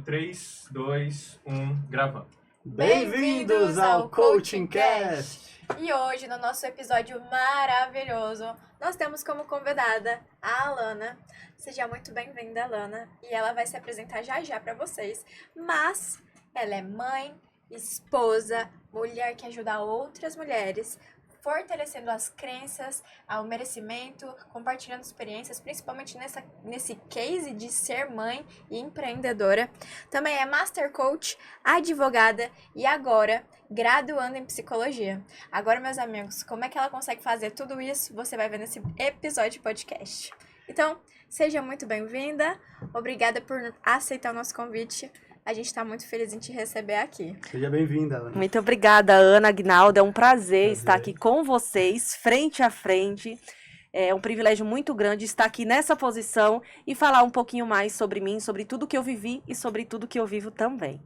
No 3, 2, 1, gravando. Bem-vindos ao Coaching Cast! E hoje, no nosso episódio maravilhoso, nós temos como convidada a Alana. Seja muito bem-vinda, Alana. E ela vai se apresentar já para vocês. Mas ela é mãe, esposa, mulher que ajuda outras mulheres, fortalecendo as crenças, o merecimento, compartilhando experiências, principalmente nesse case de ser mãe e empreendedora. Também é Master Coach, advogada e agora graduando em psicologia. Agora, meus amigos, como é que ela consegue fazer tudo isso? Você vai ver nesse episódio de podcast. Então, seja muito bem-vinda. Obrigada por aceitar o nosso convite. A gente está muito feliz em te receber aqui. Seja bem-vinda, Ana. Muito obrigada, Ana, Aguinaldo. É um prazer estar aqui com vocês, frente a frente. É um privilégio muito grande estar aqui nessa posição e falar um pouquinho mais sobre mim, sobre tudo que eu vivi e sobre tudo que eu vivo também.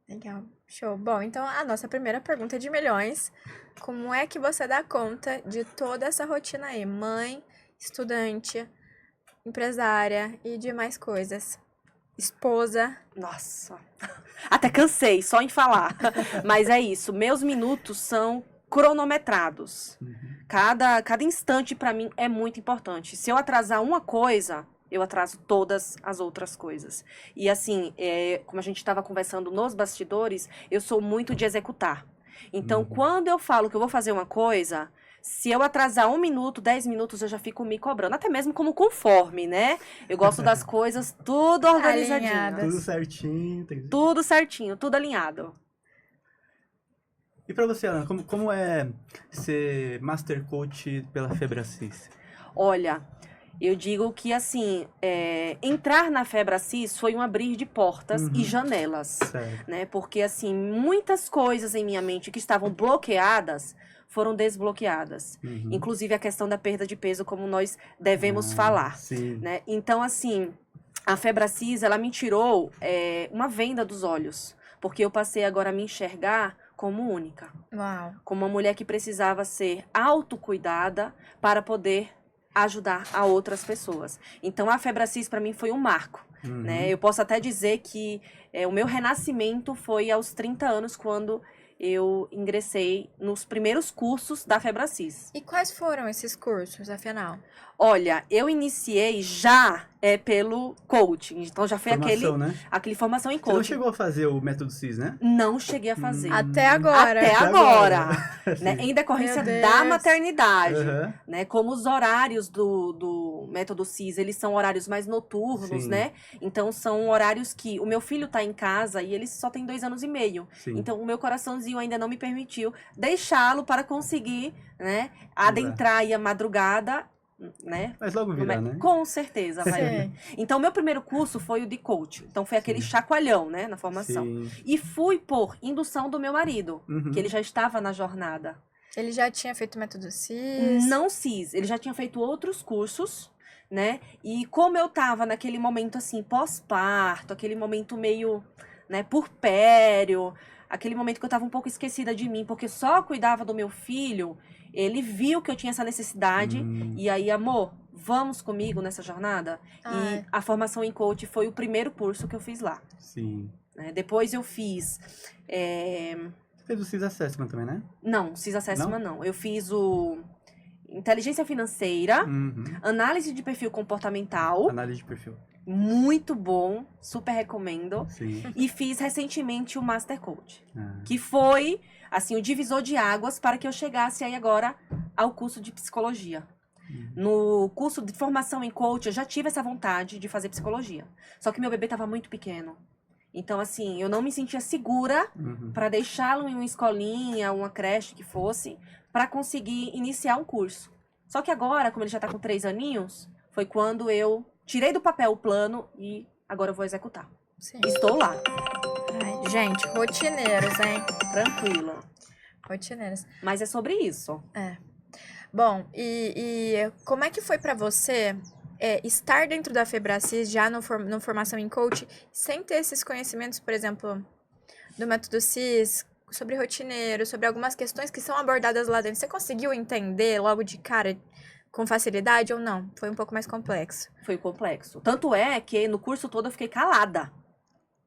Legal, show. Bom, então a nossa primeira pergunta de milhões. Como é que você dá conta de toda essa rotina aí? Mãe, estudante, empresária e demais coisas. Esposa. Nossa, até cansei só em falar. Mas é isso, meus minutos são cronometrados. Cada instante para mim é muito importante. Se eu atrasar uma coisa, eu atraso todas as outras coisas. E assim, como a gente estava conversando nos bastidores, eu sou muito de executar. Então, quando eu falo que eu vou fazer uma coisa, se eu atrasar 1 minuto, 10 minutos, eu já fico me cobrando. Até mesmo como conforme, né? Eu gosto das coisas tudo organizadinho. Alinhadas. Tudo certinho. Tudo certinho, tudo alinhado. E pra você, Ana, como é ser Master Coach pela Febracis? Olha, eu digo que assim, entrar na Febracis foi um abrir de portas e janelas, Certo. né? Porque assim, muitas coisas em minha mente que estavam bloqueadas foram desbloqueadas. Inclusive a questão da perda de peso, como nós devemos falar, Sim. né? Então assim, a Febracis, ela me tirou uma venda dos olhos, porque eu passei agora a me enxergar como única, Uau. como uma mulher que precisava ser autocuidada para poder ajudar a outras pessoas. Então a Febracis para mim foi um marco, né? Eu posso até dizer que o meu renascimento foi aos 30 anos, quando eu ingressei nos primeiros cursos da Febracis. E quais foram esses cursos, afinal? Olha, eu iniciei já pelo coaching, então já foi Formação, né? aquele formação em Você coaching. não chegou a fazer o método CIS, né? Não cheguei a fazer. Até agora. Até agora, né? Em decorrência Meu da Deus. maternidade, Aham. né? Como os horários do método CIS, eles são horários mais noturnos, Sim. né? Então são horários que o meu filho tá em casa e ele só tem 2 anos e meio. Sim. Então o meu coraçãozinho ainda não me permitiu deixá-lo para conseguir, né, adentrar aí a madrugada, né? Mas logo virá, né? Com certeza vai vir. Sim. Então, meu primeiro curso foi o de coach. Então, foi aquele chacoalhão, né, na formação. Sim. E fui por indução do meu marido, que ele já estava na jornada. Ele já tinha feito método CIS? Não CIS, ele já tinha feito outros cursos, né? E como eu tava naquele momento, assim, pós-parto, aquele momento meio, né, purpério, aquele momento que eu tava um pouco esquecida de mim, porque só cuidava do meu filho, ele viu que eu tinha essa necessidade, e aí, amor, vamos comigo nessa jornada? Ai. E a formação em coach foi o primeiro curso que eu fiz lá, Sim. né? Depois eu fiz... Você fez o CIS Assessment também, né? Não, CIS Assessment não. Eu fiz o Inteligência Financeira, Análise de Perfil Comportamental, Análise de perfil. muito bom, super recomendo. Sim. E fiz recentemente o Master Coach, Ah. que foi, assim, o divisor de águas para que eu chegasse aí agora ao curso de psicologia. No curso de formação em coach, eu já tive essa vontade de fazer psicologia. Só que meu bebê estava muito pequeno. Então, assim, eu não me sentia segura para deixá-lo em uma escolinha, uma creche que fosse, para conseguir iniciar um curso. Só que agora, como ele já está com 3 aninhos, foi quando eu tirei do papel o plano e agora eu vou executar. Sim. Estou lá, Ai, gente, rotineiros, hein? tranquila. Rotineiros. Mas é sobre isso. Bom, e como é que foi pra você estar dentro da Febracis, já no formação em coach, sem ter esses conhecimentos, por exemplo, do método CIS, sobre rotineiro, sobre algumas questões que são abordadas lá dentro? Você conseguiu entender logo de cara com facilidade ou não? Foi um pouco mais complexo. Foi complexo. Tanto é que no curso todo eu fiquei calada.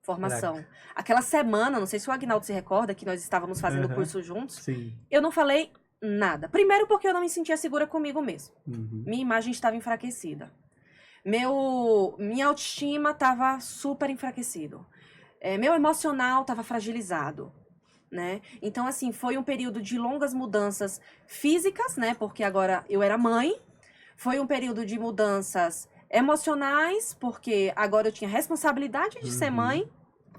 formação. Aquela semana, não sei se o Agnaldo se recorda, que nós estávamos fazendo o curso juntos, Sim. eu não falei nada. Primeiro porque eu não me sentia segura comigo mesmo. Uhum. Minha imagem estava enfraquecida. Minha autoestima estava super enfraquecido. Meu emocional estava fragilizado, né? Então, assim, foi um período de longas mudanças físicas, né? Porque agora eu era mãe. Foi um período de mudanças emocionais, porque agora eu tinha responsabilidade de ser mãe.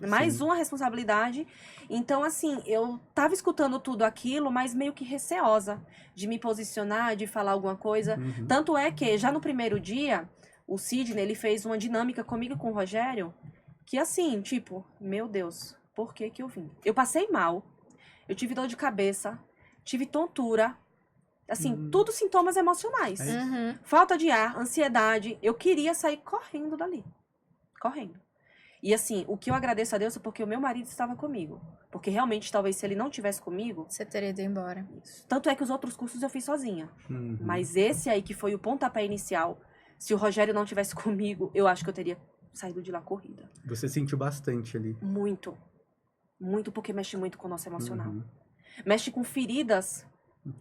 Mais Sim. uma responsabilidade. Então, assim, eu tava escutando tudo aquilo, mas meio que receosa de me posicionar, de falar alguma coisa. Uhum. Tanto é que, já no primeiro dia, o Sidney, ele fez uma dinâmica comigo e com o Rogério, que assim, tipo, meu Deus, por que que eu vim? Eu passei mal, eu tive dor de cabeça, tive tontura, assim, tudo sintomas emocionais. É. Uhum. Falta de ar, ansiedade, eu queria sair correndo dali. Correndo. E assim, o que eu agradeço a Deus é porque o meu marido estava comigo. Porque realmente, talvez, se ele não tivesse comigo... Você teria ido embora. Tanto é que os outros cursos eu fiz sozinha. Uhum. Mas esse aí, que foi o pontapé inicial, se o Rogério não tivesse comigo, eu acho que eu teria saído de lá corrida. Você sentiu bastante ali. Muito. Muito, porque mexe muito com o nosso emocional. Uhum. Mexe com feridas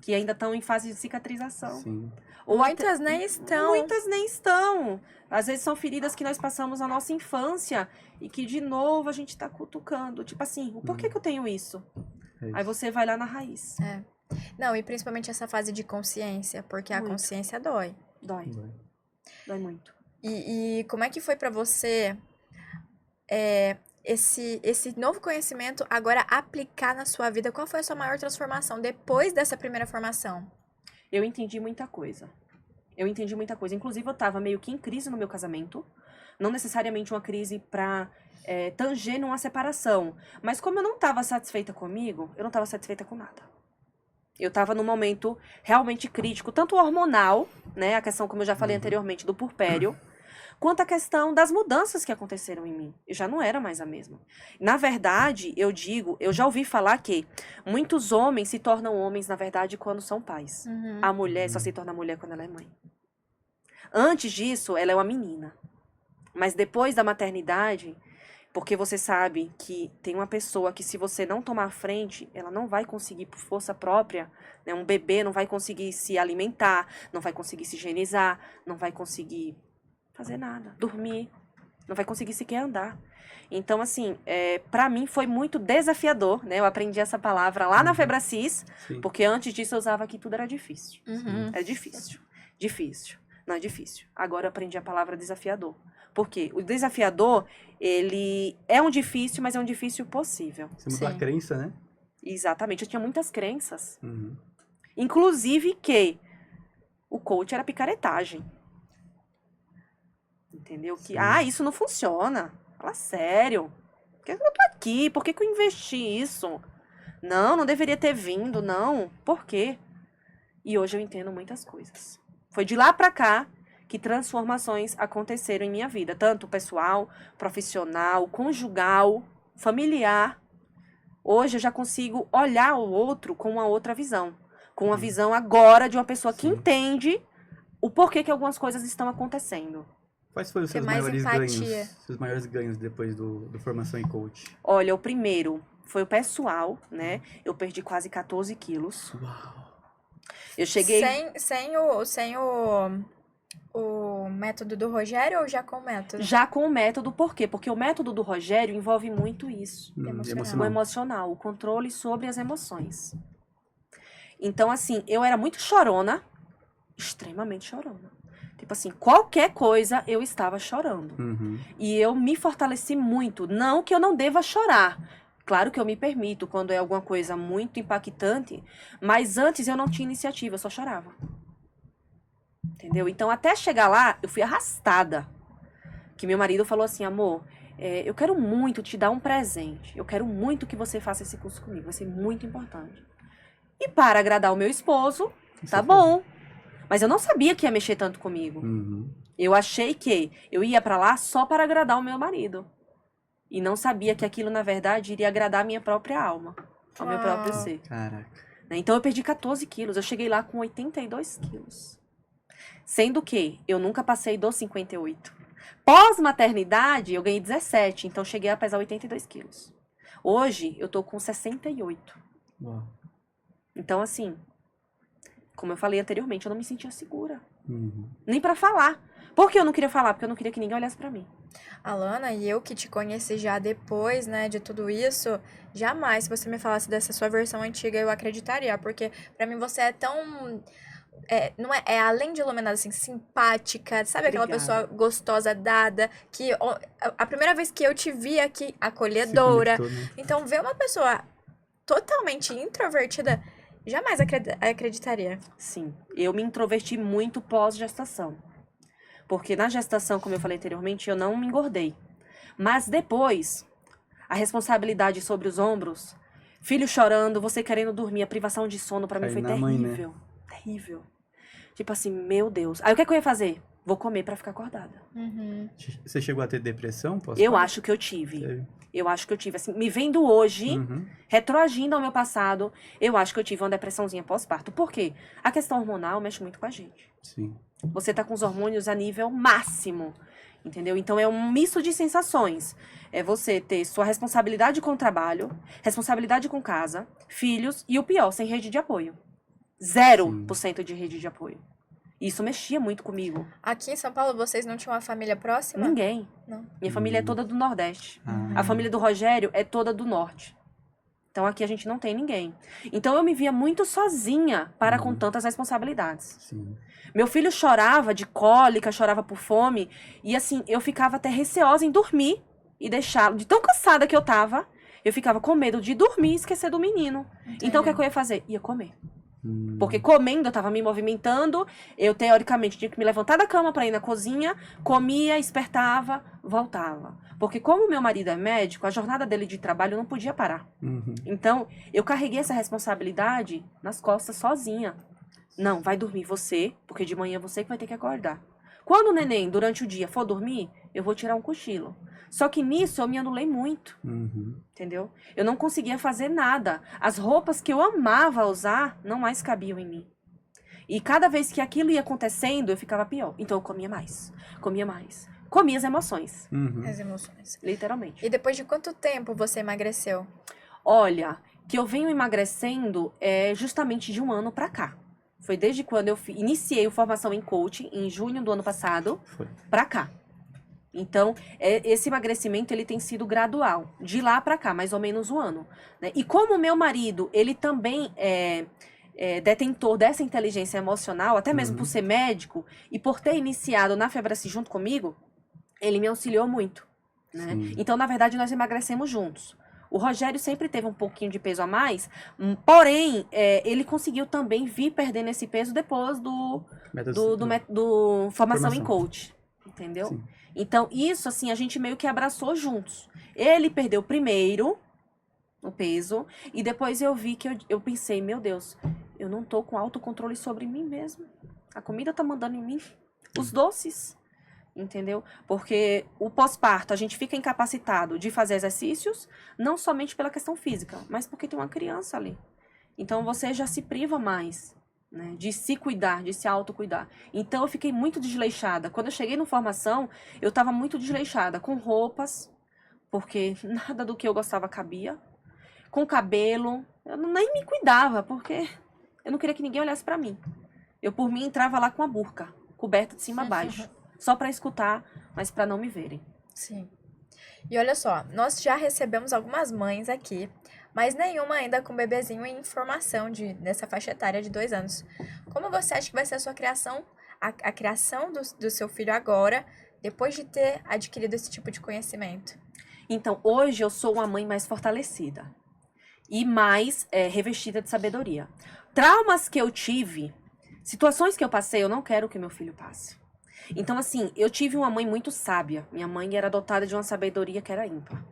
que ainda estão em fase de cicatrização. Sim. Ou Muitas nem estão. Muitas nem estão. Às vezes são feridas que nós passamos na nossa infância e que, de novo, a gente tá cutucando. Tipo assim, o porquê que eu tenho isso? É Aí isso. você vai lá na raiz. Não, e principalmente essa fase de consciência, porque a Muito. consciência dói. Dói. Dói muito. E como é que foi pra você esse novo conhecimento agora aplicar na sua vida? Qual foi a sua maior transformação depois dessa primeira formação? Eu entendi muita coisa. Inclusive, eu tava meio que em crise no meu casamento. Não necessariamente uma crise pra tanger numa separação. Mas como eu não tava satisfeita comigo, eu não tava satisfeita com nada. Eu tava num momento realmente crítico, tanto hormonal, né? A questão, como eu já falei anteriormente, do puerpério, quanto a questão das mudanças que aconteceram em mim. Eu já não era mais a mesma. Na verdade, eu já ouvi falar que muitos homens se tornam homens, na verdade, quando são pais. Uhum. A mulher só se torna mulher quando ela é mãe. Antes disso, ela é uma menina. Mas depois da maternidade, porque você sabe que tem uma pessoa que, se você não tomar frente, ela não vai conseguir, por força própria, né? Um bebê não vai conseguir se alimentar, não vai conseguir se higienizar, não vai conseguir fazer nada, dormir, não vai conseguir sequer andar. Então, assim, pra mim foi muito desafiador, né? Eu aprendi essa palavra lá na Febracis, Sim. porque antes disso eu usava que tudo era difícil. Uhum. Era difícil. Difícil. Não é difícil. Agora eu aprendi a palavra desafiador. Por quê? O desafiador, ele é um difícil, mas é um difícil possível. Você mudou a Sim. crença, né? Exatamente. Eu tinha muitas crenças. Uhum. Inclusive que o coach era picaretagem. Entendeu? Que, Sim. isso não funciona. Fala sério. Por que eu tô aqui? Por que que eu investi isso? Não deveria ter vindo, não. Por quê? E hoje eu entendo muitas coisas. Foi de lá pra cá que transformações aconteceram em minha vida. Tanto pessoal, profissional, conjugal, familiar. Hoje eu já consigo olhar o outro com uma outra visão. Com uma visão agora de uma pessoa que Sim. entende o porquê que algumas coisas estão acontecendo. Quais foram os Ter seus mais maiores empatia. ganhos? Seus maiores ganhos depois do formação em coach? Olha, o primeiro foi o pessoal, né? Eu perdi quase 14 quilos. Uau! Eu cheguei... Sem o método do Rogério ou já com o método? Já com o método, por quê? Porque o método do Rogério envolve muito isso. Emocional. O emocional, o controle sobre as emoções. Então, assim, eu era muito chorona, extremamente chorona. Tipo assim, qualquer coisa eu estava chorando. Uhum. E eu me fortaleci muito. Não que eu não deva chorar. Claro que eu me permito quando é alguma coisa muito impactante, mas antes eu não tinha iniciativa, eu só chorava. Entendeu? Então, até chegar lá, eu fui arrastada. Que meu marido falou assim, amor, eu quero muito te dar um presente. Eu quero muito que você faça esse curso comigo. Vai ser muito importante. E para agradar o meu esposo, tá bom. Mas eu não sabia que ia mexer tanto comigo. Uhum. Eu achei que eu ia pra lá só para agradar o meu marido. E não sabia que aquilo, na verdade, iria agradar a minha própria alma. Ao meu próprio ser. Caraca. Então eu perdi 14 quilos. Eu cheguei lá com 82 quilos. Sendo que eu nunca passei dos 58. Pós-maternidade, eu ganhei 17, então cheguei a pesar 82 quilos. Hoje, eu tô com 68. Uau. Então, assim, como eu falei anteriormente, eu não me sentia segura. Uhum. Nem pra falar. Por que eu não queria falar? Porque eu não queria que ninguém olhasse pra mim. Alana, e eu que te conheci já depois, né, de tudo isso, jamais, se você me falasse dessa sua versão antiga, eu acreditaria, porque pra mim você é tão... não é além de iluminada, assim, simpática, sabe aquela Obrigada. pessoa gostosa, dada, que a primeira vez que eu te vi aqui, Se acolhedora. conectou, né? Então, ver uma pessoa totalmente introvertida, jamais acreditaria. Sim, eu me introverti muito pós-gestação. Porque na gestação, como eu falei anteriormente, eu não me engordei. Mas depois, a responsabilidade sobre os ombros, filho chorando, você querendo dormir, a privação de sono pra mim Cai foi na mãe, né? terrível. Terrível. Tipo assim, meu Deus. Aí o que é que eu ia fazer? Vou comer pra ficar acordada. Uhum. Você chegou a ter depressão? Eu acho que eu tive. Teve. Eu acho que eu tive. Assim, me vendo hoje, Uhum. retroagindo ao meu passado, eu acho que eu tive uma depressãozinha pós-parto. Por quê? A questão hormonal mexe muito com a gente. Sim. Você tá com os hormônios a nível máximo, entendeu? Então é um misto de sensações. É você ter sua responsabilidade com o trabalho, responsabilidade com casa, filhos e o pior, sem rede de apoio. 0% de rede de apoio. Isso mexia muito comigo. Aqui em São Paulo, vocês não tinham uma família próxima? Ninguém. Não. Minha família é toda do Nordeste. Ah. A família do Rogério é toda do Norte. Então aqui a gente não tem ninguém. Então eu me via muito sozinha para com tantas responsabilidades. Sim. Meu filho chorava de cólica, chorava por fome. E assim, eu ficava até receosa em dormir e deixá-lo. De tão cansada que eu tava, eu ficava com medo de dormir e esquecer do menino. Então o que é que eu ia fazer? Ia comer. Porque comendo, eu tava me movimentando, eu teoricamente tinha que me levantar da cama pra ir na cozinha, comia, espertava, voltava. Porque como meu marido é médico, a jornada dele de trabalho não podia parar. Uhum. Então, eu carreguei essa responsabilidade nas costas sozinha. Não, vai dormir você, porque de manhã você que vai ter que acordar. Quando o neném, durante o dia, for dormir, eu vou tirar um cochilo. Só que nisso eu me anulei muito. Uhum. Entendeu? Eu não conseguia fazer nada. As roupas que eu amava usar não mais cabiam em mim. E cada vez que aquilo ia acontecendo, eu ficava pior. Então eu comia mais. Comia mais. Comia as emoções. Uhum. As emoções. Literalmente. E depois de quanto tempo você emagreceu? Olha, que eu venho emagrecendo justamente de um ano pra cá. Foi desde quando eu iniciei a formação em coaching, em junho do ano passado, Foi. pra cá. Então, esse emagrecimento, ele tem sido gradual. De lá pra cá, mais ou menos um ano. Né? E como o meu marido, ele também é detentor dessa inteligência emocional, até mesmo por ser médico, e por ter iniciado na Febraci junto comigo, ele me auxiliou muito. Né? Sim. Então, na verdade, nós emagrecemos juntos. O Rogério sempre teve um pouquinho de peso a mais, porém, ele conseguiu também vir perdendo esse peso depois do formação em coach. Entendeu? Sim. Então, isso, assim, a gente meio que abraçou juntos. Ele perdeu primeiro o peso, e depois eu vi que eu pensei, meu Deus, eu não tô com autocontrole sobre mim mesmo. A comida tá mandando em mim. Os doces, entendeu? Porque o pós-parto, a gente fica incapacitado de fazer exercícios, não somente pela questão física, mas porque tem uma criança ali. Então, você já se priva mais. Né, de se cuidar, de se autocuidar. Então eu fiquei muito desleixada. Quando eu cheguei no formação, eu estava muito desleixada, com roupas, porque nada do que eu gostava cabia, com cabelo, eu nem me cuidava, porque eu não queria que ninguém olhasse pra mim. Eu, por mim, entrava lá com a burca, coberta de cima a baixo, só pra escutar, mas pra não me verem. Sim. E olha só, nós já recebemos algumas mães aqui, mas nenhuma ainda com bebezinho em formação nessa faixa etária de 2 anos. Como você acha que vai ser a sua criação, a criação do seu filho agora, depois de ter adquirido esse tipo de conhecimento? Então, hoje eu sou uma mãe mais fortalecida e mais revestida de sabedoria. Traumas que eu tive, situações que eu passei, eu não quero que meu filho passe. Então, assim, eu tive uma mãe muito sábia. Minha mãe era dotada de uma sabedoria que era ímpar.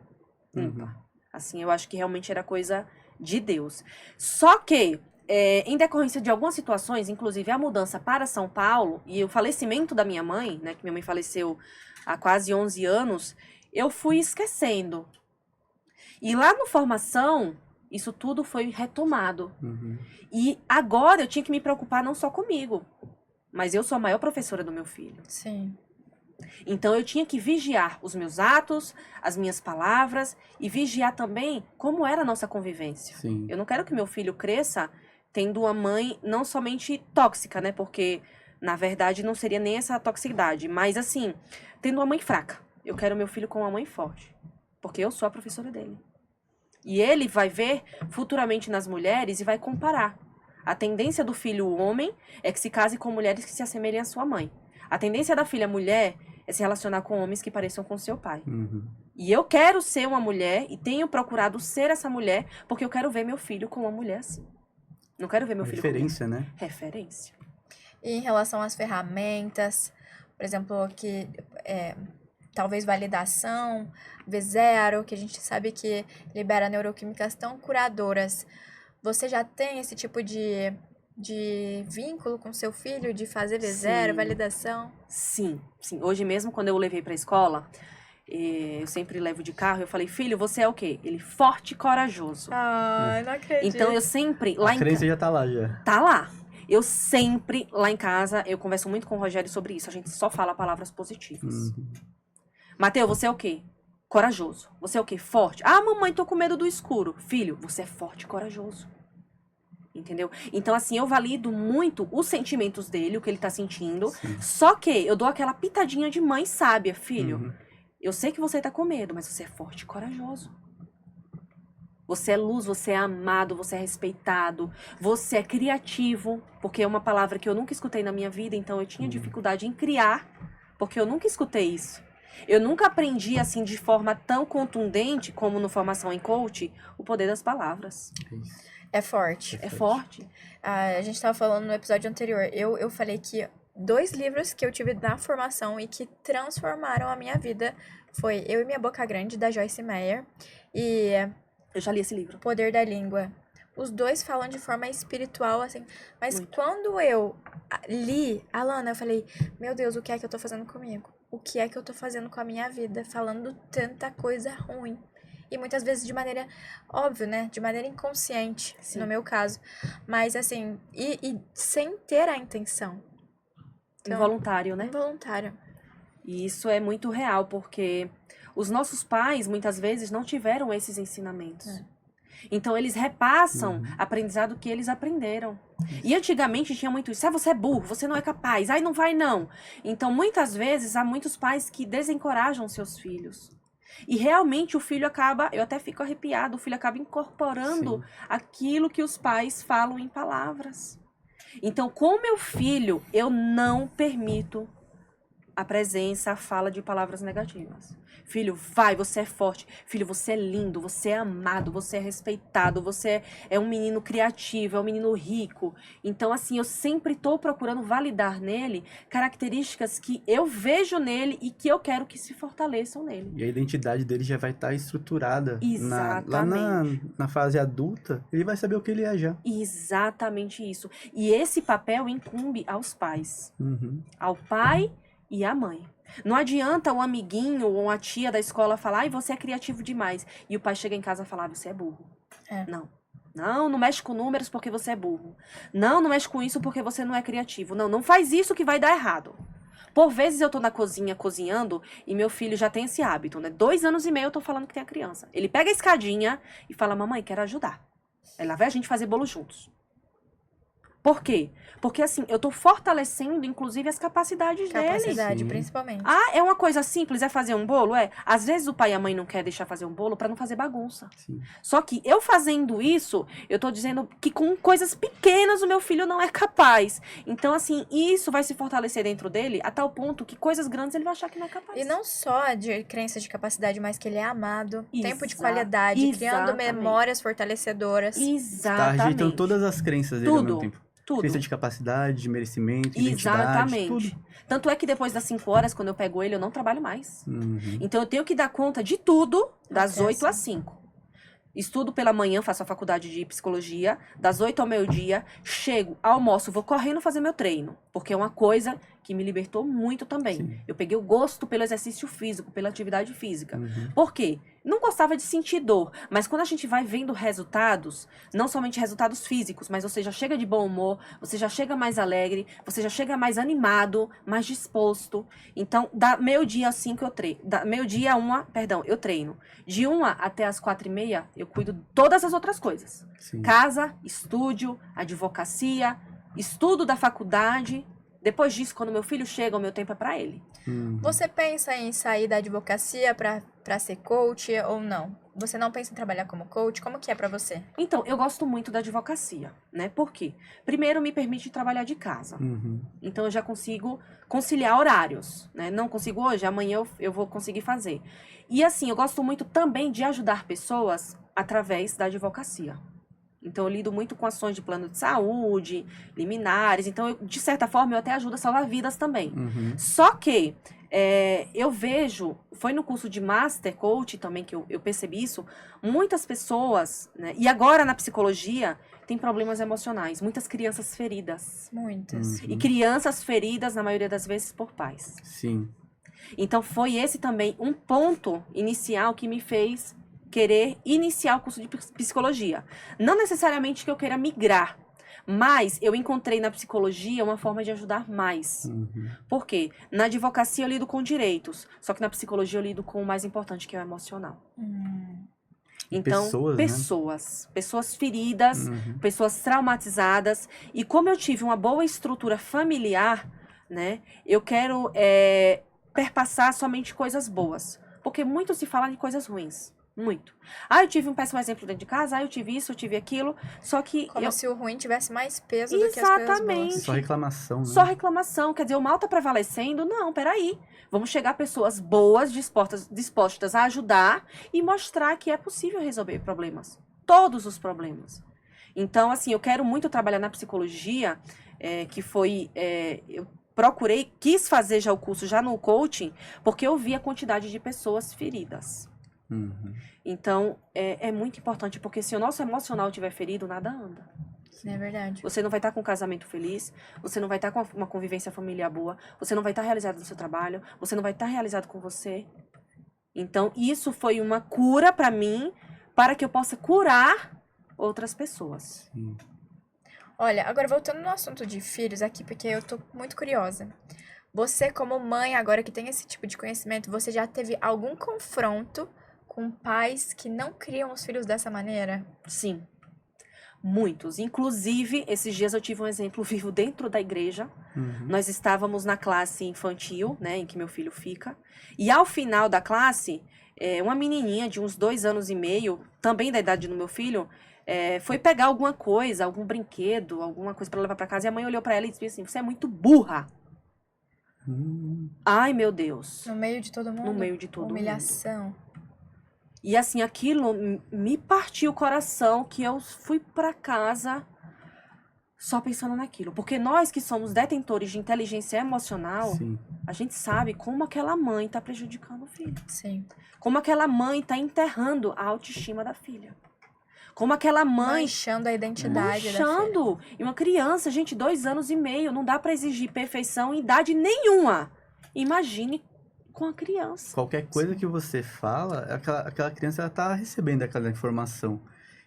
Ímpar. Assim, eu acho que realmente era coisa de Deus. Só que, em decorrência de algumas situações, inclusive a mudança para São Paulo e o falecimento da minha mãe, né, que minha mãe faleceu há quase 11 anos, eu fui esquecendo. E lá no formação, isso tudo foi retomado. E agora eu tinha que me preocupar não só comigo, mas eu sou a maior professora do meu filho. Sim. Então eu tinha que vigiar os meus atos, as minhas palavras e vigiar também como era a nossa convivência. Sim. Eu não quero que meu filho cresça tendo uma mãe não somente tóxica, né? Porque, na verdade, não seria nem essa toxicidade. Mas, assim, tendo uma mãe fraca. Eu quero meu filho com uma mãe forte. Porque eu sou a professora dele. E ele vai ver futuramente nas mulheres e vai comparar. A tendência do filho homem é que se case com mulheres que se assemelhem à sua mãe. A tendência da filha mulher é se relacionar com homens que pareçam com seu pai. Uhum. E eu quero ser uma mulher e tenho procurado ser essa mulher porque eu quero ver meu filho com uma mulher assim. Não quero ver meu filho Referência, né? com referência. E em relação às ferramentas, por exemplo, que talvez validação, V0, que a gente sabe que libera neuroquímicas tão curadoras. Você já tem esse tipo de vínculo com seu filho, de fazer V0, Sim. validação? Sim, sim. Hoje mesmo, quando eu o levei pra escola, eu sempre levo de carro, eu falei, filho, você é o quê? Ele forte e corajoso. Ai, não acredito. Então eu sempre, lá A em crença casa, já tá lá, já. tá lá. Eu sempre, lá em casa, eu converso muito com o Rogério sobre isso. A gente só fala palavras positivas. Uhum. Mateus, você é o quê? Corajoso. Você é o quê? Forte. Ah, mamãe, tô com medo do escuro. Filho, você é forte e corajoso. Entendeu? Então, assim, eu valido muito os sentimentos dele, o que ele tá sentindo. Sim. Só que eu dou aquela pitadinha de mãe sábia. Filho, Uhum. eu sei que você tá com medo, mas você é forte e corajoso. Você é luz, você é amado, você é respeitado, você é criativo, porque é uma palavra que eu nunca escutei na minha vida, então eu tinha dificuldade em criar, porque eu nunca escutei isso. Eu nunca aprendi, assim, de forma tão contundente, como no Formação em Coach, o poder das palavras. É forte. É forte. A gente estava falando no episódio anterior. Eu falei que 2 livros que eu tive na formação e que transformaram a minha vida foi Eu e Minha Boca Grande, da Joyce Meyer, e Eu já li esse livro. O Poder da Língua. Os 2 falam de forma espiritual, assim. Mas Muito. quando eu li, Alana, eu falei, meu Deus, o que é que eu tô fazendo comigo? O que é que eu tô fazendo com a minha vida? Falando tanta coisa ruim. E muitas vezes de maneira, óbvio, né? De maneira inconsciente, Sim. no meu caso. Mas assim, e sem ter a intenção. Então, Involuntário, né? Involuntário. E isso é muito real, porque os nossos pais, muitas vezes, não tiveram esses ensinamentos. É. Então, eles repassam aprendizado que eles aprenderam. E antigamente tinha muito isso. Ah, você é burro, você não é capaz. Ai, não vai não. Então, muitas vezes, há muitos pais que desencorajam seus filhos. E realmente o filho acaba, eu até fico arrepiado, o filho acaba incorporando aquilo que os pais falam em palavras. Então, com meu filho, eu não permito a presença, a fala de palavras negativas. Filho, vai, você é forte. Filho, você é lindo, você é amado, você é respeitado, você é um menino criativo, é um menino rico. Então, assim, eu sempre estou procurando validar nele características que eu vejo nele e que eu quero que se fortaleçam nele. E a identidade dele já vai estar estruturada. Lá Exatamente. na fase adulta, ele vai saber o que ele é já. Exatamente isso. E esse papel incumbe aos pais. Uhum. Ao pai e à mãe. Não adianta um amiguinho ou uma tia da escola falar, ai, você é criativo demais. E o pai chega em casa e fala, você é burro. É. Não. Não mexe com números porque você é burro. Não mexe com isso porque você não é criativo. Não faz isso que vai dar errado. Por vezes eu tô na cozinha cozinhando e meu filho já tem esse hábito, né? 2 anos e meio eu tô falando que tem a criança. Ele pega a escadinha e fala, mamãe, quero ajudar. Aí lá vai a gente fazer bolo juntos. Por quê? Porque assim, eu tô fortalecendo, inclusive, as capacidades dele. Capacidade, Sim. principalmente. Ah, é uma coisa simples, é fazer um bolo? É. Às vezes o pai e a mãe não querem deixar fazer um bolo pra não fazer bagunça. Sim. Só que eu fazendo isso, eu tô dizendo que com coisas pequenas o meu filho não é capaz. Então, assim, isso vai se fortalecer dentro dele a tal ponto que coisas grandes ele vai achar que não é capaz. E não só de crença de capacidade, mas que ele é amado, tempo de Exato. qualidade, criando Exatamente. memórias fortalecedoras. Tá Exatamente. ajeitando todas as crenças dele ao Tudo. mesmo tempo. Tudo. Crença de capacidade, de merecimento, identidade, Exatamente. tudo. Tanto é que depois das 5 horas, quando eu pego ele, eu não trabalho mais. Uhum. Então eu tenho que dar conta de tudo das Nossa, 8 às 5. Estudo pela manhã, faço a faculdade de psicologia, das 8 ao meio-dia, chego, almoço, vou correndo fazer meu treino, porque é uma coisa que me libertou muito também. Sim. Eu peguei o gosto pelo exercício físico, pela atividade física. Uhum. Por quê? Não gostava de sentir dor, mas quando a gente vai vendo resultados, não somente resultados físicos, mas você já chega de bom humor, você já chega mais alegre, você já chega mais animado, mais disposto. Então, da meio-dia às 5 eu treino. Da meio-dia a 1, perdão, eu treino. De 1 até as 4h30, eu cuido de todas as outras coisas. Sim. Casa, estúdio, advocacia, estudo da faculdade. Depois disso, quando meu filho chega, o meu tempo é pra ele. Uhum. Você pensa em sair da advocacia pra ser coach ou não? Você não pensa em trabalhar como coach? Como que é pra você? Então, eu gosto muito da advocacia, né? Por quê? Primeiro, me permite trabalhar de casa. Uhum. Então, eu já consigo conciliar horários, né? Não consigo hoje, amanhã eu vou conseguir fazer. E assim, eu gosto muito também de ajudar pessoas através da advocacia. Então, eu lido muito com ações de plano de saúde, liminares. Então, de certa forma, eu até ajudo a salvar vidas também. Uhum. Só que eu vejo, foi no curso de Master Coach também que eu percebi isso, muitas pessoas, né, e agora na psicologia, tem problemas emocionais, muitas crianças feridas. Muitas. Uhum. E crianças feridas, na maioria das vezes, por pais. Sim. Então, foi esse também um ponto inicial que me fez querer iniciar o curso de psicologia. Não necessariamente que eu queira migrar, mas eu encontrei na psicologia uma forma de ajudar mais. Uhum. Por quê? Na advocacia eu lido com direitos, só que na psicologia eu lido com o mais importante, que é o emocional. Então, Pessoas, né? pessoas feridas, Uhum. pessoas traumatizadas. E como eu tive uma boa estrutura familiar, né, eu quero perpassar somente coisas boas. Porque muito se fala de coisas ruins. Muito. Eu tive um péssimo exemplo dentro de casa, eu tive isso, eu tive aquilo. Só que Como se o ruim tivesse mais peso do que as coisas Exatamente. boas. Só reclamação, né? Só reclamação, quer dizer, o mal tá prevalecendo? Não, peraí. Vamos chegar pessoas boas, dispostas a ajudar e mostrar que é possível resolver problemas. Todos os problemas. Então, assim, eu quero muito trabalhar na psicologia, que foi... eu quis fazer já o curso já no coaching, porque eu vi a quantidade de pessoas feridas. Uhum. Então, é muito importante, porque se o nosso emocional estiver ferido, nada anda. É verdade. Você não vai estar com um casamento feliz, você não vai estar com uma convivência familiar boa, você não vai estar realizado no seu trabalho, você não vai estar realizado com você. Então, isso foi uma cura para mim, para que eu possa curar outras pessoas. Sim. Olha, agora voltando no assunto de filhos aqui, porque eu tô muito curiosa. Você, como mãe, agora que tem esse tipo de conhecimento, você já teve algum confronto com pais que não criam os filhos dessa maneira? Sim, muitos. Inclusive, esses dias eu tive um exemplo vivo dentro da igreja. Uhum. Nós estávamos na classe infantil, né, em que meu filho fica. E ao final da classe, uma menininha de uns 2 anos e meio, também da idade do meu filho, foi pegar alguma coisa, algum brinquedo, alguma coisa para levar para casa. E a mãe olhou para ela e disse assim, você é muito burra. Ai, meu Deus. No meio de todo mundo? No meio de todo mundo. Humilhação. E assim, aquilo me partiu o coração, que eu fui para casa só pensando naquilo. Porque nós que somos detentores de inteligência emocional, Sim. a gente sabe como aquela mãe tá prejudicando o filho. Sim. Como aquela mãe tá enterrando a autoestima da filha. Como aquela mãe Manchando a identidade da filha. manchando. E uma criança, gente, 2 anos e meio, não dá para exigir perfeição em idade nenhuma. Imagine com a criança. Qualquer coisa que você fala, aquela criança ela tá recebendo aquela informação.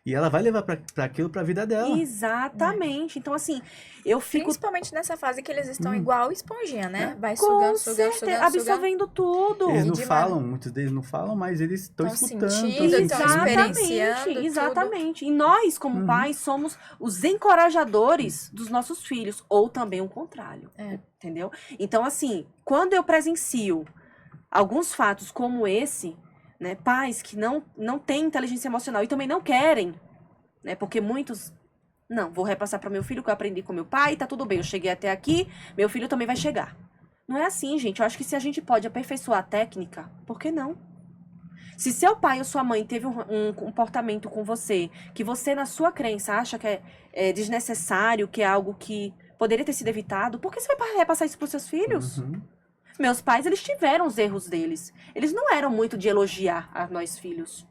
E ela vai levar para aquilo para a vida dela. Exatamente. Então, assim, eu fico Principalmente nessa fase que eles estão igual esponjinha, né? Vai com sugando, certeza, sugando, sugando, sugando. absorvendo tudo. Eles não demais. falam, muitos deles não falam, mas eles estão Tão escutando. sentindo, tão tão sentindo. experienciando tudo. Exatamente. E nós, como pais, somos os encorajadores dos nossos filhos, ou também o contrário. Entendeu? Então, assim, quando eu presencio alguns fatos como esse, né, pais que não têm inteligência emocional e também não querem, né, porque muitos, não, vou repassar para meu filho que eu aprendi com meu pai, tá tudo bem, eu cheguei até aqui, meu filho também vai chegar. Não é assim, gente. Eu acho que se a gente pode aperfeiçoar a técnica, por que não? Se seu pai ou sua mãe teve um comportamento com você, que você, na sua crença, acha que é desnecessário, que é algo que poderia ter sido evitado, por que você vai repassar isso para os seus filhos? Uhum. Meus pais, eles tiveram os erros deles. Eles não eram muito de elogiar a nós filhos.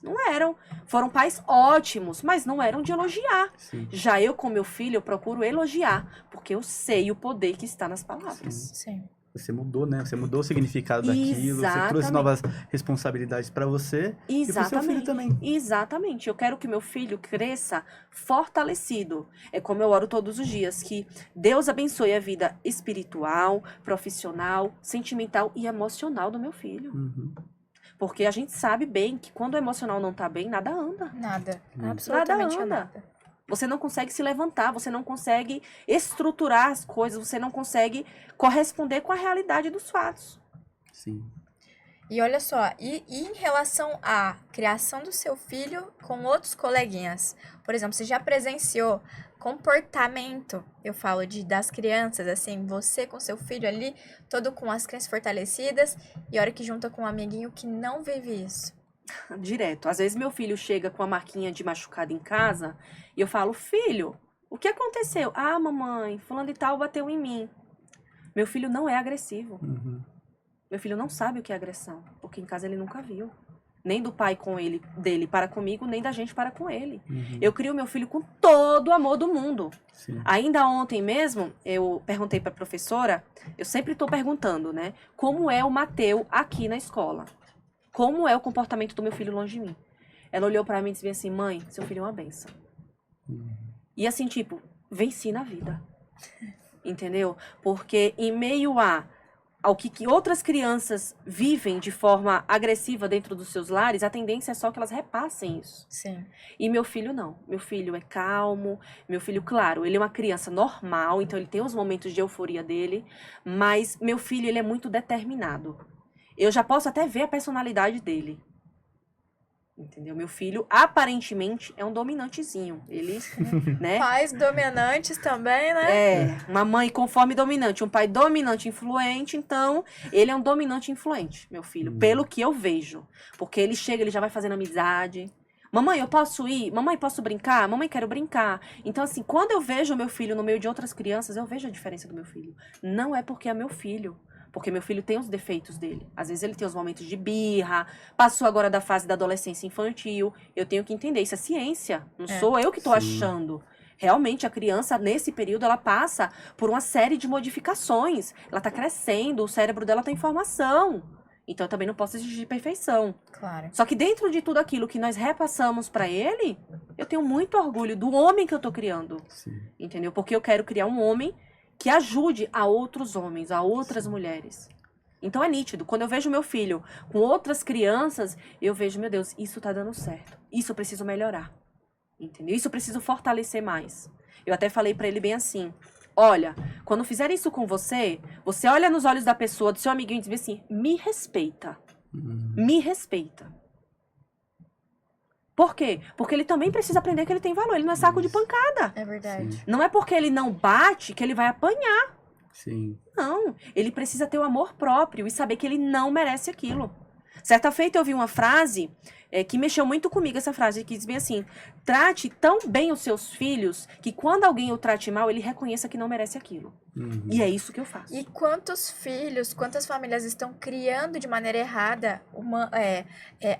Não eram. Foram pais ótimos, mas não eram de elogiar. Sim. Já eu, com meu filho, eu procuro elogiar, porque eu sei o poder que está nas palavras. Sim. Você mudou, né? Você mudou o significado daquilo, você trouxe Exatamente. novas responsabilidades pra você e pro seu filho também. Exatamente. Eu quero que meu filho cresça fortalecido. É como eu oro todos os dias, que Deus abençoe a vida espiritual, profissional, sentimental e emocional do meu filho. Uhum. Porque a gente sabe bem que quando o emocional não tá bem, nada anda. Nada. Hum. Absolutamente Nada anda. nada. Você não consegue se levantar, você não consegue estruturar as coisas, você não consegue corresponder com a realidade dos fatos. Sim. E olha só, e em relação à criação do seu filho com outros coleguinhas? Por exemplo, você já presenciou comportamento, eu falo das crianças, assim, você com seu filho ali, todo com as crenças fortalecidas, e a hora que junta com um amiguinho que não vive isso. Direto. Às vezes meu filho chega com a marquinha de machucado em casa e eu falo, filho, o que aconteceu? Ah, mamãe, fulano de tal bateu em mim. Meu filho não é agressivo. Uhum. Meu filho não sabe o que é agressão, porque em casa ele nunca viu. Nem do pai com ele, dele para comigo, nem da gente para com ele. Uhum. Eu crio meu filho com todo o amor do mundo. Sim. Ainda ontem mesmo, eu perguntei para a professora, eu sempre estou perguntando, né? Como é o Mateu aqui na escola? Como é o comportamento do meu filho longe de mim? Ela olhou para mim e disse assim, mãe, seu filho é uma benção. Uhum. E assim, tipo, venci na vida. Entendeu? Porque em meio ao que outras crianças vivem de forma agressiva dentro dos seus lares, a tendência é só que elas repassem isso. Sim. E meu filho não. Meu filho é calmo. Meu filho, claro, ele é uma criança normal, então ele tem os momentos de euforia dele. Mas meu filho, ele é muito determinado. Eu já posso até ver a personalidade dele. Entendeu? Meu filho, aparentemente, é um dominantezinho. Ele, né? Pais dominantes também, né? É, uma mãe conforme dominante, um pai dominante influente, então ele é um dominante influente, meu filho, pelo que eu vejo. Porque ele chega, ele já vai fazendo amizade. Mamãe, eu posso ir? Mamãe, posso brincar? Mamãe, quero brincar. Então, assim, quando eu vejo o meu filho no meio de outras crianças, eu vejo a diferença do meu filho. Não é porque é meu filho. Porque meu filho tem os defeitos dele. Às vezes ele tem os momentos de birra, passou agora da fase da adolescência infantil. Eu tenho que entender, isso é ciência. Não sou eu que tô achando. Realmente, a criança, nesse período, ela passa por uma série de modificações. Ela tá crescendo, o cérebro dela tem formação. Então, eu também não posso exigir perfeição. Claro. Só que dentro de tudo aquilo que nós repassamos pra ele, eu tenho muito orgulho do homem que eu tô criando. Sim. Entendeu? Porque eu quero criar um homem que ajude a outros homens, a outras mulheres. Então é nítido. Quando eu vejo meu filho com outras crianças, eu vejo, meu Deus, isso tá dando certo. Isso eu preciso melhorar. Entendeu? Isso eu preciso fortalecer mais. Eu até falei pra ele bem assim, olha, quando fizerem isso com você, você olha nos olhos da pessoa, do seu amiguinho e diz assim, me respeita. Uhum. Me respeita. Por quê? Porque ele também precisa aprender que ele tem valor. Ele não é saco de pancada. É verdade. Sim. Não é porque ele não bate que ele vai apanhar. Sim. Não. Ele precisa ter o amor próprio e saber que ele não merece aquilo. Certa feita eu vi uma frase que mexeu muito comigo, essa frase, que diz bem assim, trate tão bem os seus filhos que quando alguém o trate mal, ele reconheça que não merece aquilo. Uhum. E é isso que eu faço. E quantos filhos, quantas famílias estão criando de maneira errada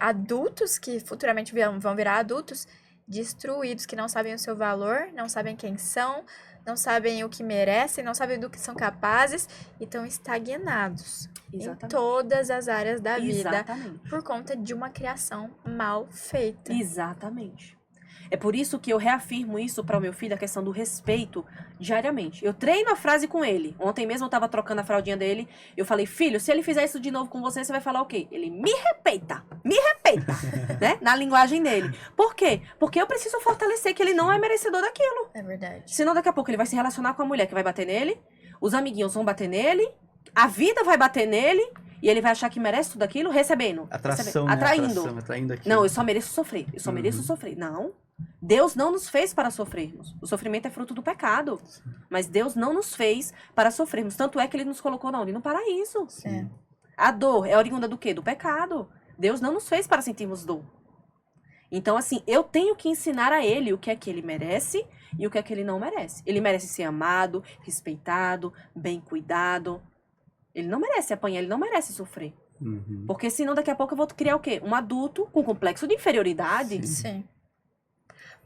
adultos que futuramente vão virar adultos destruídos, que não sabem o seu valor, não sabem quem são, não sabem o que merecem, não sabem do que são capazes e estão estagnados em todas as áreas da vida Exatamente. por conta de uma criação mal feita. Exatamente. É por isso que eu reafirmo isso para o meu filho, a questão do respeito diariamente. Eu treino a frase com ele. Ontem mesmo eu tava trocando a fraldinha dele. Eu falei, filho, se ele fizer isso de novo com você, você vai falar o quê? Ele, me respeita, né? Na linguagem dele. Por quê? Porque eu preciso fortalecer que ele não é merecedor daquilo. É verdade. Senão daqui a pouco ele vai se relacionar com a mulher que vai bater nele, os amiguinhos vão bater nele, a vida vai bater nele, e ele vai achar que merece tudo aquilo, recebendo. Atração, né? Atraindo. Atraindo aquilo. Não, eu só mereço sofrer. Eu só mereço sofrer. Não. Deus não nos fez para sofrermos. O sofrimento é fruto do pecado. Mas Deus não nos fez para sofrermos. Tanto é que ele nos colocou na onde? No paraíso. Sim. A dor é oriunda do quê? Do pecado. Deus não nos fez para sentirmos dor. Então, assim, eu tenho que ensinar a ele o que é que ele merece e o que é que ele não merece. Ele merece ser amado, respeitado, bem cuidado. Ele não merece apanhar, ele não merece sofrer. Uhum. Porque senão daqui a pouco eu vou criar o quê? Um adulto com complexo de inferioridade. Sim.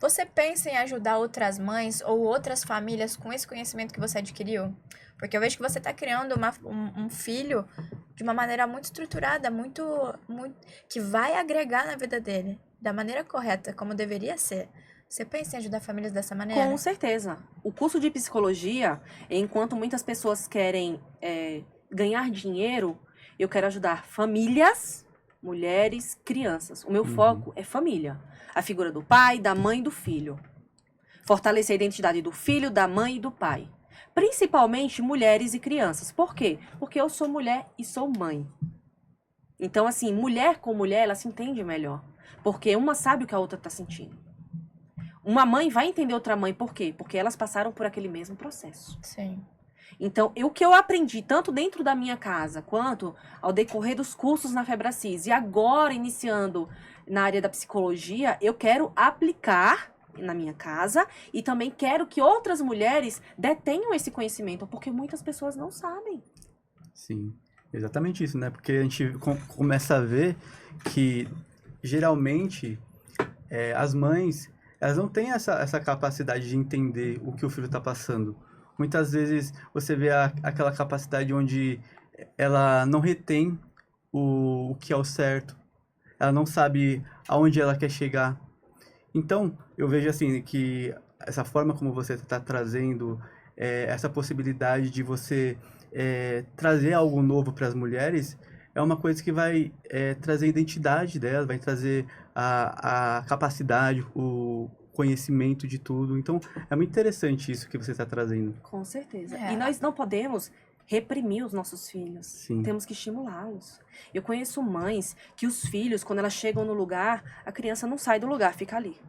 Você pensa em ajudar outras mães ou outras famílias com esse conhecimento que você adquiriu? Porque eu vejo que você está criando um filho de uma maneira muito estruturada, muito, que vai agregar na vida dele, da maneira correta, como deveria ser. Você pensa em ajudar famílias dessa maneira? Com certeza. O curso de psicologia, enquanto muitas pessoas querem ganhar dinheiro, eu quero ajudar famílias, mulheres, crianças. O meu foco é família. A figura do pai, da mãe e do filho. Fortalecer a identidade do filho, da mãe e do pai. Principalmente mulheres e crianças. Por quê? Porque eu sou mulher e sou mãe. Então, assim, mulher com mulher, ela se entende melhor. Porque uma sabe o que a outra está sentindo. Uma mãe vai entender outra mãe. Por quê? Porque elas passaram por aquele mesmo processo. Sim. Então, o que eu aprendi, tanto dentro da minha casa, quanto ao decorrer dos cursos na Febracis, e agora iniciando na área da psicologia, eu quero aplicar na minha casa e também quero que outras mulheres detenham esse conhecimento, porque muitas pessoas não sabem. Sim, exatamente isso, né? Porque a gente começa a ver que, geralmente, as mães, elas não têm essa capacidade de entender o que o filho está passando. Muitas vezes você vê aquela capacidade onde ela não retém o que é o certo, ela não sabe aonde ela quer chegar. Então, eu vejo assim que essa forma como você está trazendo essa possibilidade de você trazer algo novo para as mulheres é uma coisa que vai trazer a identidade dela, vai trazer a capacidade, o conhecimento de tudo. Então, é muito interessante isso que você está trazendo. Com certeza. É. E nós não podemos reprimir os nossos filhos. Sim. Temos que estimulá-los. Eu conheço mães que os filhos, quando elas chegam no lugar, a criança não sai do lugar, fica ali.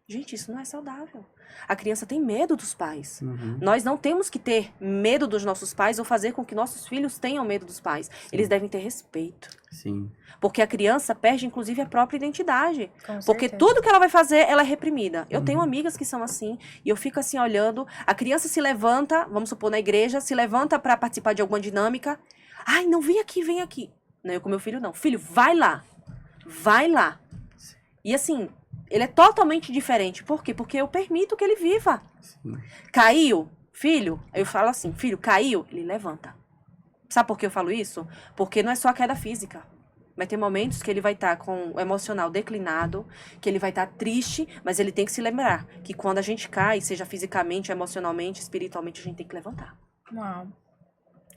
Gente, isso não é saudável. A criança tem medo dos pais. Uhum. Nós não temos que ter medo dos nossos pais ou fazer com que nossos filhos tenham medo dos pais. Eles devem ter respeito. Sim. Porque a criança perde, inclusive, a própria identidade. Com Porque certeza. tudo que ela vai fazer, ela é reprimida. Eu tenho amigas que são assim, e eu fico assim olhando. A criança se levanta, vamos supor, na igreja, se levanta para participar de alguma dinâmica. Ai, não, vem aqui, vem aqui. Não, eu com meu filho, não. Filho, vai lá. Vai lá. E assim, ele é totalmente diferente. Por quê? Porque eu permito que ele viva. Sim. Caiu, filho, eu falo assim, filho, caiu, ele levanta. Sabe por que eu falo isso? Porque não é só a queda física. Vai ter momentos que ele vai estar com o emocional declinado, que ele vai estar triste, mas ele tem que se lembrar que quando a gente cai, seja fisicamente, emocionalmente, espiritualmente, a gente tem que levantar. Uau.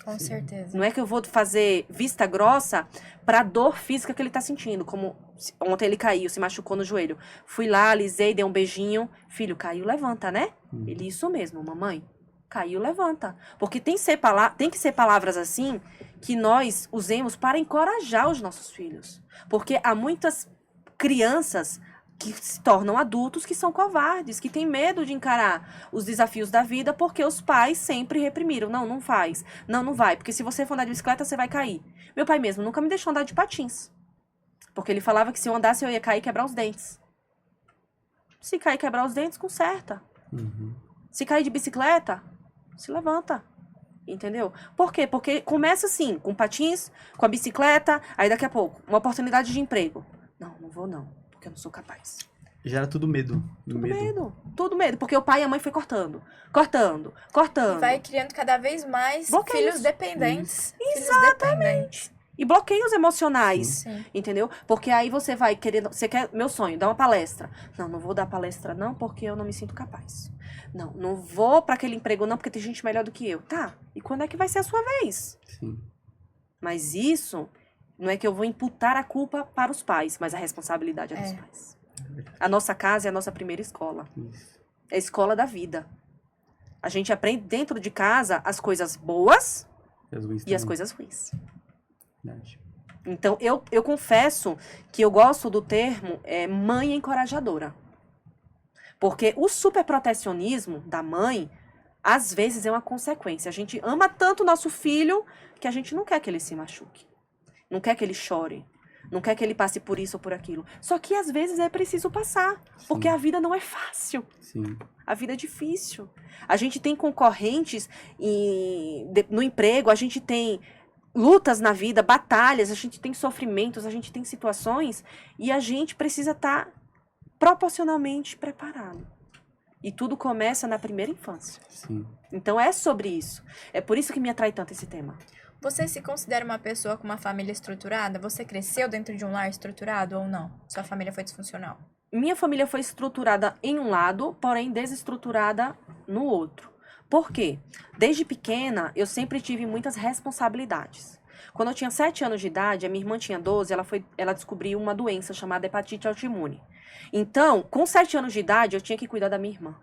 Com certeza. Não é que eu vou fazer vista grossa pra dor física que ele tá sentindo, como ontem ele caiu, se machucou no joelho. Fui lá, alisei, dei um beijinho. Filho, caiu, levanta, né? Ele, isso mesmo, mamãe. Caiu, levanta. Porque tem que ser palavras assim que nós usemos para encorajar os nossos filhos. Porque há muitas crianças que se tornam adultos que são covardes, que têm medo de encarar os desafios da vida porque os pais sempre reprimiram. Não, não faz. Não, não vai. Porque se você for andar de bicicleta, você vai cair. Meu pai mesmo nunca me deixou andar de patins. Porque ele falava que se eu andasse, eu ia cair e quebrar os dentes. Se cair e quebrar os dentes, conserta. Uhum. Se cair de bicicleta, se levanta. Entendeu? Por quê? Porque começa assim, com patins, com a bicicleta, aí daqui a pouco, uma oportunidade de emprego. Não, não vou não, porque eu não sou capaz. Gera tudo medo. Tudo medo, porque o pai e a mãe foi cortando. E vai criando cada vez mais Bloqueios. filhos dependentes. Exatamente. E bloqueios emocionais, Sim. entendeu? Porque aí você vai querendo, você quer, meu sonho, dar uma palestra. Não, não vou dar palestra não, porque eu não me sinto capaz. Não, não vou para aquele emprego não, porque tem gente melhor do que eu. Tá, e quando é que vai ser a sua vez? Sim. Mas isso não é que eu vou imputar a culpa para os pais, mas a responsabilidade é dos pais. A nossa casa é a nossa primeira escola. Isso. É a escola da vida. A gente aprende dentro de casa as coisas boas e as coisas ruins. Verdade. Então, eu confesso que eu gosto do termo mãe encorajadora. Porque o superprotecionismo da mãe, às vezes, é uma consequência. A gente ama tanto o nosso filho que a gente não quer que ele se machuque. Não quer que ele chore. Não quer que ele passe por isso ou por aquilo. Só que, às vezes, é preciso passar. Porque a vida não é fácil. Sim. A vida é difícil. A gente tem concorrentes no emprego, a gente tem lutas na vida, batalhas, a gente tem sofrimentos, a gente tem situações e a gente precisa estar proporcionalmente preparado. E tudo começa na primeira infância. Sim. Então é sobre isso. É por isso que me atrai tanto esse tema. Você se considera uma pessoa com uma família estruturada? Você cresceu dentro de um lar estruturado ou não? Sua família foi disfuncional? Minha família foi estruturada em um lado, porém desestruturada no outro. Por quê? Desde pequena, eu sempre tive muitas responsabilidades. Quando eu tinha 7 anos de idade, a minha irmã tinha 12, ela descobriu uma doença chamada hepatite autoimune. Então, com 7 anos de idade, eu tinha que cuidar da minha irmã.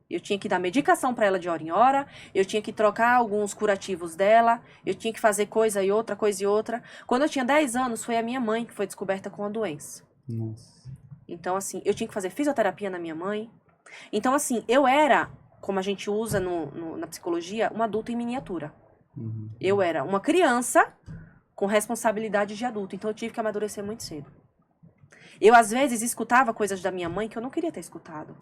Eu tinha que dar medicação para ela de hora em hora, eu tinha que trocar alguns curativos dela, eu tinha que fazer coisa e outra, coisa e outra. Quando eu tinha 10 anos, foi a minha mãe que foi descoberta com a doença. Nossa. Então, assim, eu tinha que fazer fisioterapia na minha mãe. Então, assim, eu era, como a gente usa na psicologia, uma adulta em miniatura. Uhum. Eu era uma criança com responsabilidade de adulto. Então, eu tive que amadurecer muito cedo. Eu, às vezes, escutava coisas da minha mãe que eu não queria ter escutado.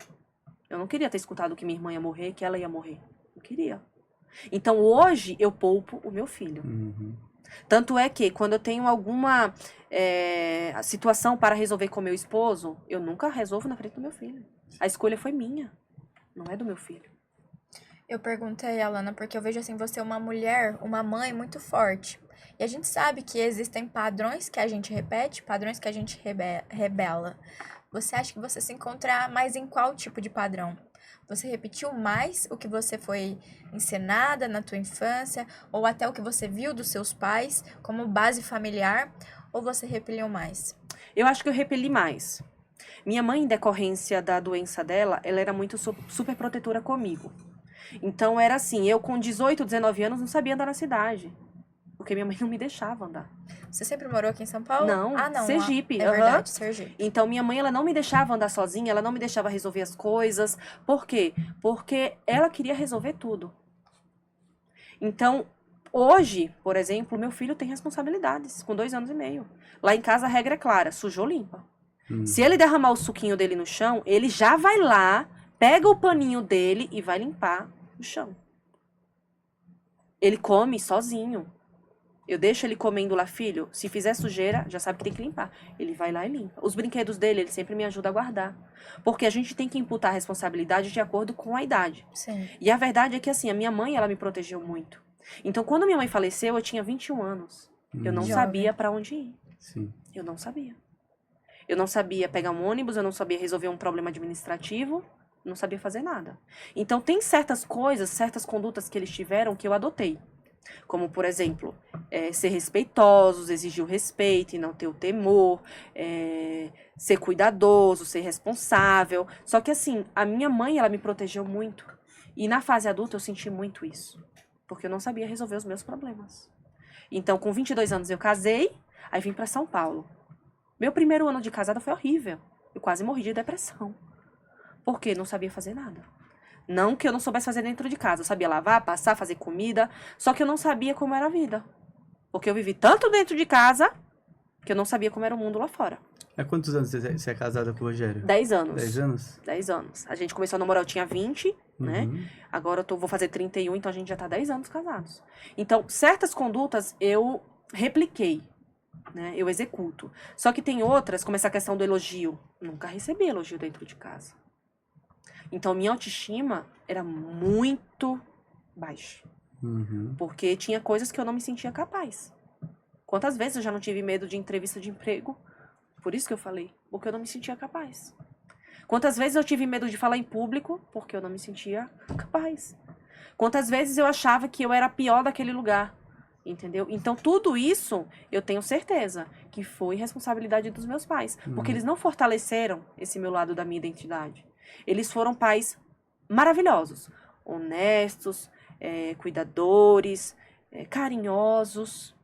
Eu não queria ter escutado que minha irmã ia morrer, que ela ia morrer. Não queria. Então, hoje, eu poupo o meu filho. Uhum. Tanto é que, quando eu tenho alguma situação para resolver com meu esposo, eu nunca resolvo na frente do meu filho. A escolha foi minha, não é do meu filho. Eu perguntei, Alana, porque eu vejo assim, você é uma mulher, uma mãe muito forte. E a gente sabe que existem padrões que a gente repete, padrões que a gente rebela. Você acha que você se encontra mais em qual tipo de padrão? Você repetiu mais o que você foi ensinada na tua infância, ou até o que você viu dos seus pais como base familiar, ou você repeliu mais? Eu acho que eu repeli mais. Minha mãe, em decorrência da doença dela, ela era muito super protetora comigo. Então era assim, eu com 18, 19 anos não sabia andar na cidade. Porque minha mãe não me deixava andar. Você sempre morou aqui em São Paulo? Não, Sergipe. É verdade, Sergipe. Então, minha mãe, ela não me deixava andar sozinha, ela não me deixava resolver as coisas. Por quê? Porque ela queria resolver tudo. Então, hoje, por exemplo, meu filho tem responsabilidades, com 2 anos e meio. Lá em casa a regra é clara, sujou, limpa. Se ele derramar o suquinho dele no chão, ele já vai lá, pega o paninho dele e vai limpar o chão. Ele come sozinho. Eu deixo ele comendo lá, filho, se fizer sujeira, já sabe que tem que limpar. Ele vai lá e limpa. Os brinquedos dele, ele sempre me ajuda a guardar. Porque a gente tem que imputar a responsabilidade de acordo com a idade. Sim. E a verdade é que, assim, a minha mãe, ela me protegeu muito. Então, quando minha mãe faleceu, eu tinha 21 anos. Eu não Jovem. sabia pra onde ir. Sim. Eu não sabia. Eu não sabia pegar um ônibus, eu não sabia resolver um problema administrativo, não sabia fazer nada. Então, tem certas coisas, certas condutas que eles tiveram que eu adotei. Como, por exemplo, ser respeitosos, exigir o respeito e não ter o temor, ser cuidadoso, ser responsável. Só que, assim, a minha mãe, ela me protegeu muito. E na fase adulta eu senti muito isso. Porque eu não sabia resolver os meus problemas. Então, com 22 anos eu casei, aí vim para São Paulo. Meu primeiro ano de casada foi horrível. Eu quase morri de depressão. Porque não sabia fazer nada. Não que eu não soubesse fazer dentro de casa. Eu sabia lavar, passar, fazer comida. Só que eu não sabia como era a vida. Porque eu vivi tanto dentro de casa que eu não sabia como era o mundo lá fora. Há quantos anos você é casada com o Rogério? 10 anos. 10 anos? 10 anos. A gente começou a namorar, eu tinha 20, né? Uhum. Agora vou fazer 31, então a gente já tá 10 anos casados. Então, certas condutas eu repliquei, né? Eu executo. Só que tem outras, como essa questão do elogio. Nunca recebi elogio dentro de casa. Então, minha autoestima era muito baixa. Uhum. Porque tinha coisas que eu não me sentia capaz. Quantas vezes eu já não tive medo de entrevista de emprego? Por isso que eu falei. Porque eu não me sentia capaz. Quantas vezes eu tive medo de falar em público? Porque eu não me sentia capaz. Quantas vezes eu achava que eu era a pior daquele lugar? Entendeu? Então, tudo isso, eu tenho certeza que foi responsabilidade dos meus pais. Porque eles não fortaleceram esse meu lado da minha identidade. Eles foram pais maravilhosos. Honestos, cuidadores, carinhosos.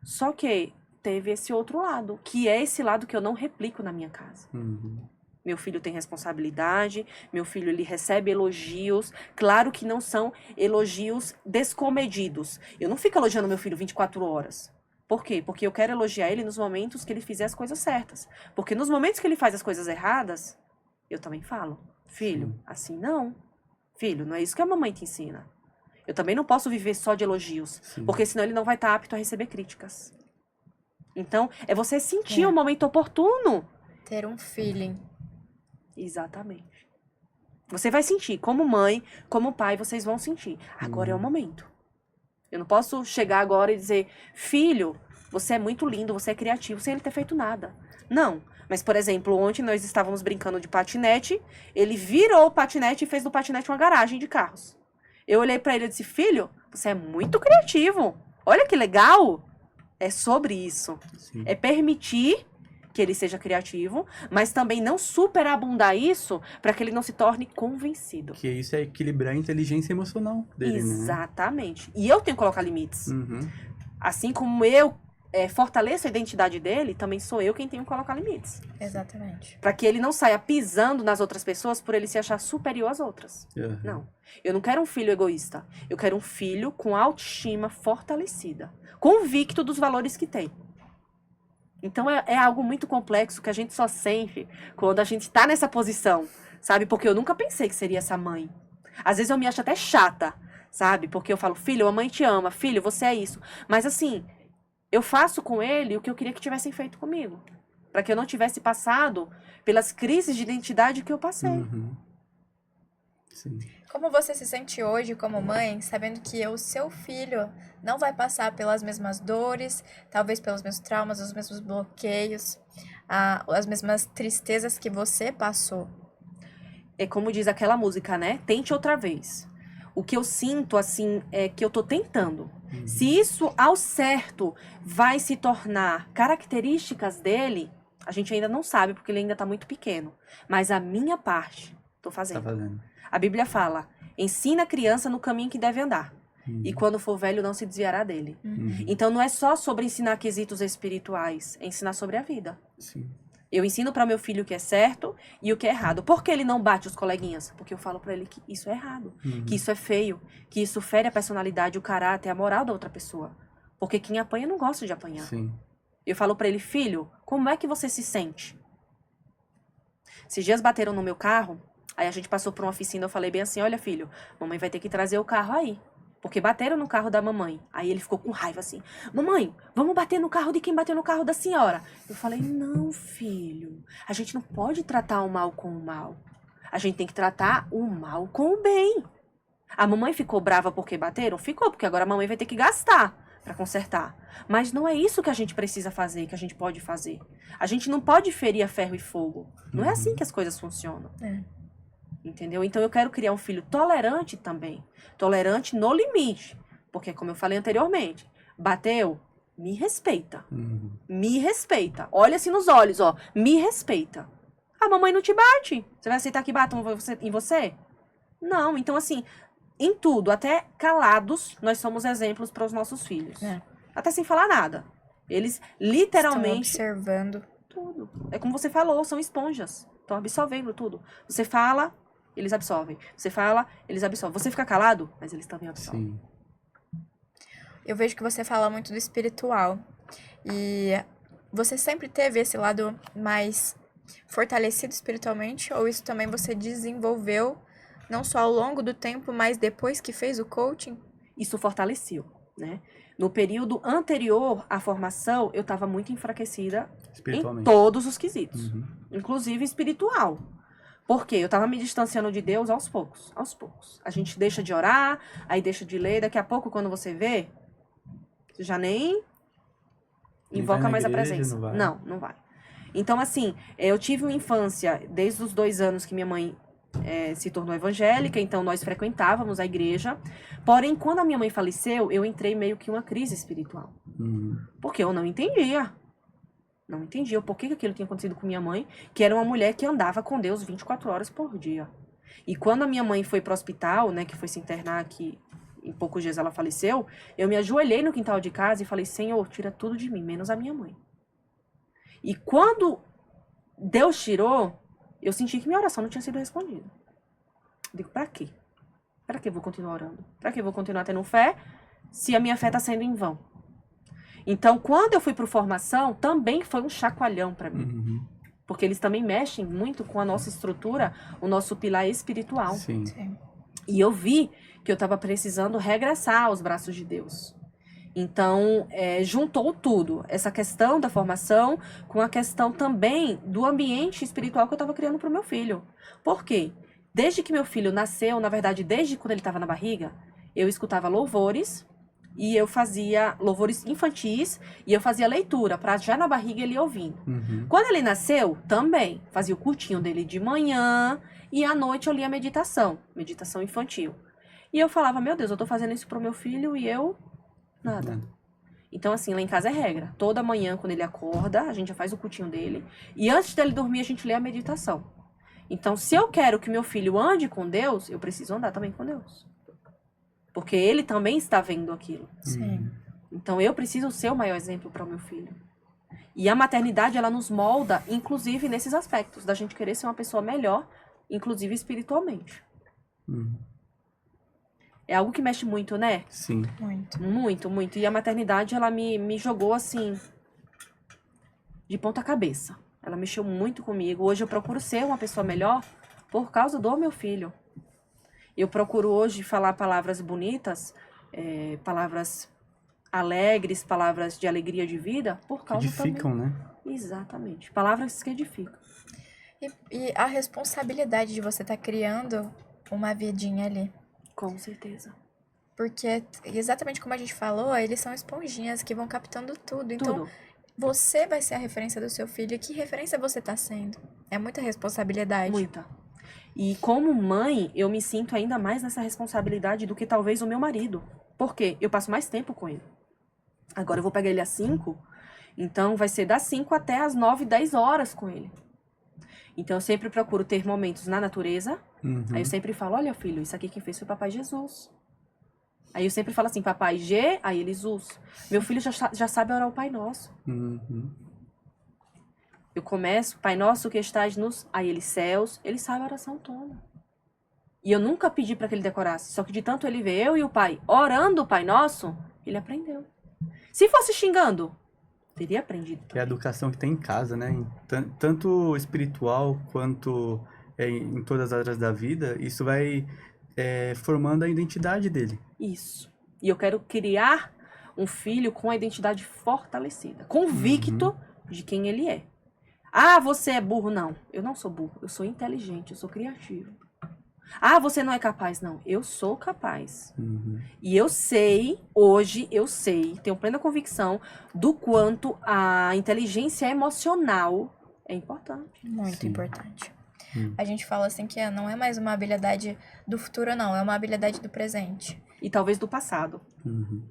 Só que teve esse outro lado, que é esse lado que eu não replico na minha casa. Uhum. Meu filho tem responsabilidade, meu filho ele recebe elogios, claro que não são elogios descomedidos. Eu não fico elogiando meu filho 24 horas. Por quê? Porque eu quero elogiar ele nos momentos que ele fizer as coisas certas. Porque nos momentos que ele faz as coisas erradas, eu também falo, filho, assim não. Filho, não é isso que a mamãe te ensina. Eu também não posso viver só de elogios, Sim. porque senão ele não vai estar apto a receber críticas. Então, é você sentir o momento oportuno. Ter um feeling. Exatamente. Você vai sentir, como mãe, como pai, vocês vão sentir. Agora é o momento. Eu não posso chegar agora e dizer, filho, você é muito lindo, você é criativo, sem ele ter feito nada. Não. Mas, por exemplo, ontem nós estávamos brincando de patinete, ele virou o patinete e fez do patinete uma garagem de carros. Eu olhei pra ele e disse, filho, você é muito criativo. Olha que legal. É sobre isso. Sim. É permitir que ele seja criativo, mas também não superabundar isso para que ele não se torne convencido. Que isso é equilibrar a inteligência emocional dele, né? Exatamente. E eu tenho que colocar limites. Uhum. Assim como eu fortaleço a identidade dele, também sou eu quem tenho que colocar limites. Exatamente. Para que ele não saia pisando nas outras pessoas por ele se achar superior às outras. Uhum. Não. Eu não quero um filho egoísta. Eu quero um filho com autoestima fortalecida. Convicto dos valores que tem. Então é algo muito complexo que a gente só sente quando a gente tá nessa posição, sabe? Porque eu nunca pensei que seria essa mãe. Às vezes eu me acho até chata, sabe? Porque eu falo, filho, a mãe te ama, filho, você é isso. Mas assim, eu faço com ele o que eu queria que tivessem feito comigo. Para que eu não tivesse passado pelas crises de identidade que eu passei. Uhum. Sim. Como você se sente hoje como mãe, sabendo que o seu filho não vai passar pelas mesmas dores, talvez pelos mesmos traumas, os mesmos bloqueios, as mesmas tristezas que você passou? É como diz aquela música, né? Tente outra vez. O que eu sinto, assim, é que eu tô tentando. Uhum. Se isso, ao certo, vai se tornar características dele, a gente ainda não sabe, porque ele ainda tá muito pequeno. Mas a minha parte, tô fazendo. Tá fazendo. A Bíblia fala, ensina a criança no caminho que deve andar. Uhum. E quando for velho, não se desviará dele. Uhum. Então, não é só sobre ensinar quesitos espirituais, é ensinar sobre a vida. Sim. Eu ensino para meu filho o que é certo e o que é errado. Por que ele não bate os coleguinhas? Porque eu falo para ele que isso é errado, Uhum. que isso é feio, que isso fere a personalidade, o caráter, a moral da outra pessoa. Porque quem apanha não gosta de apanhar. Sim. Eu falo para ele, filho, como é que você se sente? Esses dias bateram no meu carro, aí a gente passou por uma oficina, eu falei bem assim, olha filho, mamãe vai ter que trazer o carro aí. Porque bateram no carro da mamãe. Aí ele ficou com raiva assim. Mamãe, vamos bater no carro de quem bateu no carro da senhora. Eu falei, não, filho. A gente não pode tratar o mal com o mal. A gente tem que tratar o mal com o bem. A mamãe ficou brava porque bateram? Ficou, porque agora a mamãe vai ter que gastar para consertar. Mas não é isso que a gente precisa fazer, que a gente pode fazer. A gente não pode ferir a ferro e fogo. Não é assim que as coisas funcionam. Entendeu? Então eu quero criar um filho tolerante também. Tolerante no limite. Porque, como eu falei anteriormente, bateu, me respeita. Uhum. Me respeita. Olha assim nos olhos, ó. Me respeita. A mamãe não te bate. Você vai aceitar que batam em você? Não. Então, assim, em tudo, até calados, nós somos exemplos para os nossos filhos. É. Até sem falar nada. Eles literalmente... Estão observando. Tudo. É como você falou, são esponjas. Estão absorvendo tudo. Você fala, eles absorvem. Você fala, eles absorvem. Você fica calado, mas eles também absorvem. Sim. Eu vejo que você fala muito do espiritual. E você sempre teve esse lado mais fortalecido espiritualmente? Ou isso também você desenvolveu, não só ao longo do tempo, mas depois que fez o coaching? Isso fortaleceu, né? No período anterior à formação, eu estava muito enfraquecida em Espiritualmente. todos os quesitos. Uhum. Inclusive espiritual. Porque eu estava me distanciando de Deus aos poucos. Aos poucos. A gente deixa de orar, aí deixa de ler. Daqui a pouco, quando você vê, você já nem invoca vai na mais a igreja, presença. não vai. Não vai. Então, assim, eu tive uma infância, desde os 2 anos que minha mãe se tornou evangélica, então nós frequentávamos a igreja. Porém, quando a minha mãe faleceu, eu entrei meio que em uma crise espiritual. Uhum. Porque eu não entendia. Não entendia o porquê que aquilo tinha acontecido com minha mãe, que era uma mulher que andava com Deus 24 horas por dia. E quando a minha mãe foi para o hospital, né, que foi se internar aqui, em poucos dias ela faleceu, eu me ajoelhei no quintal de casa e falei, Senhor, tira tudo de mim, menos a minha mãe. E quando Deus tirou, eu senti que minha oração não tinha sido respondida. Eu digo, pra quê? Pra que eu vou continuar orando? Pra que eu vou continuar tendo fé se a minha fé está sendo em vão? Então, quando eu fui para formação, também foi um chacoalhão para mim. Uhum. Porque eles também mexem muito com a nossa estrutura, o nosso pilar espiritual. Sim. Sim. E eu vi que eu estava precisando regressar aos braços de Deus. Então, juntou tudo. Essa questão da formação com a questão também do ambiente espiritual que eu estava criando para o meu filho. Por quê? Desde que meu filho nasceu, na verdade, desde quando ele estava na barriga, eu escutava louvores e eu fazia louvores infantis e eu fazia leitura, para já na barriga ele ir ouvindo. Uhum. Quando ele nasceu, também fazia o curtinho dele de manhã e à noite eu lia meditação infantil. E eu falava, meu Deus, eu tô fazendo isso pro meu filho e eu... nada. Então, assim, lá em casa é regra. Toda manhã, quando ele acorda, a gente já faz o curtinho dele. E antes dele dormir, a gente lê a meditação. Então, se eu quero que meu filho ande com Deus, eu preciso andar também com Deus. Porque ele também está vendo aquilo. Sim. Então, eu preciso ser o maior exemplo para o meu filho. E a maternidade, ela nos molda, inclusive, nesses aspectos. Da gente querer ser uma pessoa melhor, inclusive espiritualmente. Uhum. É algo que mexe muito, né? Sim. Muito. Muito, muito. E a maternidade, ela me jogou, assim, de ponta cabeça. Ela mexeu muito comigo. Hoje eu procuro ser uma pessoa melhor por causa do meu filho. Eu procuro hoje falar palavras bonitas, palavras alegres, palavras de alegria de vida, por causa Edificam, também. né? Exatamente. Palavras que edificam. E a responsabilidade de você estar criando uma vidinha ali. Com certeza. Porque, exatamente como a gente falou, eles são esponjinhas que vão captando tudo. Então, Tudo. você vai ser a referência do seu filho. E que referência você tá sendo? É muita responsabilidade. Muita. E como mãe, eu me sinto ainda mais nessa responsabilidade do que talvez o meu marido. Por quê? Eu passo mais tempo com ele. Agora eu vou pegar ele às 5, então vai ser das 5 até às 9, 10 horas com ele. Então eu sempre procuro ter momentos na natureza. Uhum. Aí eu sempre falo, olha filho, isso aqui quem fez foi Papai Jesus. Aí eu sempre falo assim, Papai G, aí ele Jesus. Meu filho já sabe orar o Pai Nosso. Uhum. Eu começo, Pai Nosso que estás nos... Aí ele céus, ele sabe a oração toda. E eu nunca pedi para que ele decorasse. Só que de tanto ele ver eu e o pai orando o Pai Nosso, ele aprendeu. Se fosse xingando, teria aprendido Que é a também. educação que tem em casa, né? Tanto espiritual quanto em todas as áreas da vida, isso vai formando a identidade dele. Isso. E eu quero criar um filho com a identidade fortalecida. Convicto de quem ele é. Ah, você é burro. Não, eu não sou burro. Eu sou inteligente, eu sou criativo. Ah, você não é capaz. Não, eu sou capaz. Uhum. E eu sei, hoje eu sei, tenho plena convicção do quanto a inteligência emocional é importante. Muito Sim. importante. Hum. A gente fala assim que não é mais uma habilidade do futuro, não. É uma habilidade do presente. E talvez do passado. Uhum.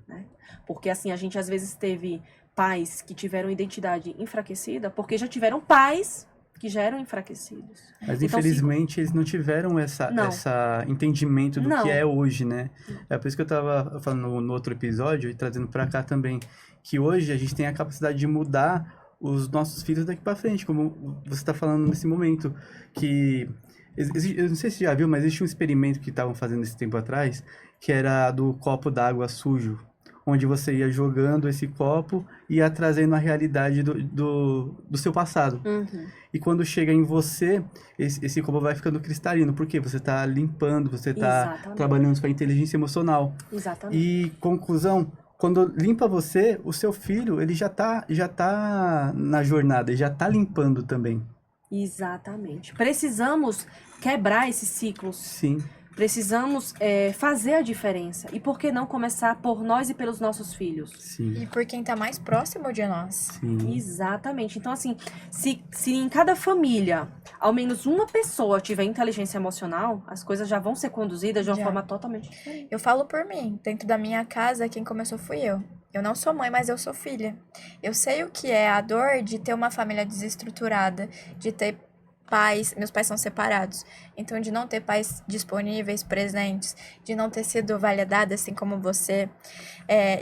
Porque assim, a gente às vezes teve pais que tiveram identidade enfraquecida porque já tiveram pais que já eram enfraquecidos. Mas Então, infelizmente eles não tiveram essa entendimento do Não. que é hoje, né? É por isso que eu tava falando no outro episódio e trazendo pra cá também, que hoje a gente tem a capacidade de mudar os nossos filhos daqui pra frente, como você tá falando nesse momento, que eu não sei se você já viu, mas existe um experimento que estavam fazendo esse tempo atrás, que era do copo d'água sujo, onde você ia jogando esse copo e ia trazendo a realidade do seu passado. Uhum. E quando chega em você, esse copo vai ficando cristalino, porque você está limpando, você está Exatamente. trabalhando com a inteligência emocional. Exatamente. E, conclusão, quando limpa você, o seu filho, ele já tá na jornada, ele já tá limpando também. Exatamente. Precisamos quebrar esses ciclos. Sim. Precisamos fazer a diferença. E por que não começar por nós e pelos nossos filhos? Sim. E por quem tá mais próximo de nós. Sim. Exatamente. Então, assim, se em cada família ao menos uma pessoa tiver inteligência emocional, as coisas já vão ser conduzidas de uma Já. forma totalmente diferente. Eu falo por mim. Dentro da minha casa, quem começou fui eu. Eu não sou mãe, mas eu sou filha. Eu sei o que é a dor de ter uma família desestruturada, de ter pais, meus pais são separados, então de não ter pais disponíveis, presentes, de não ter sido validada assim como você,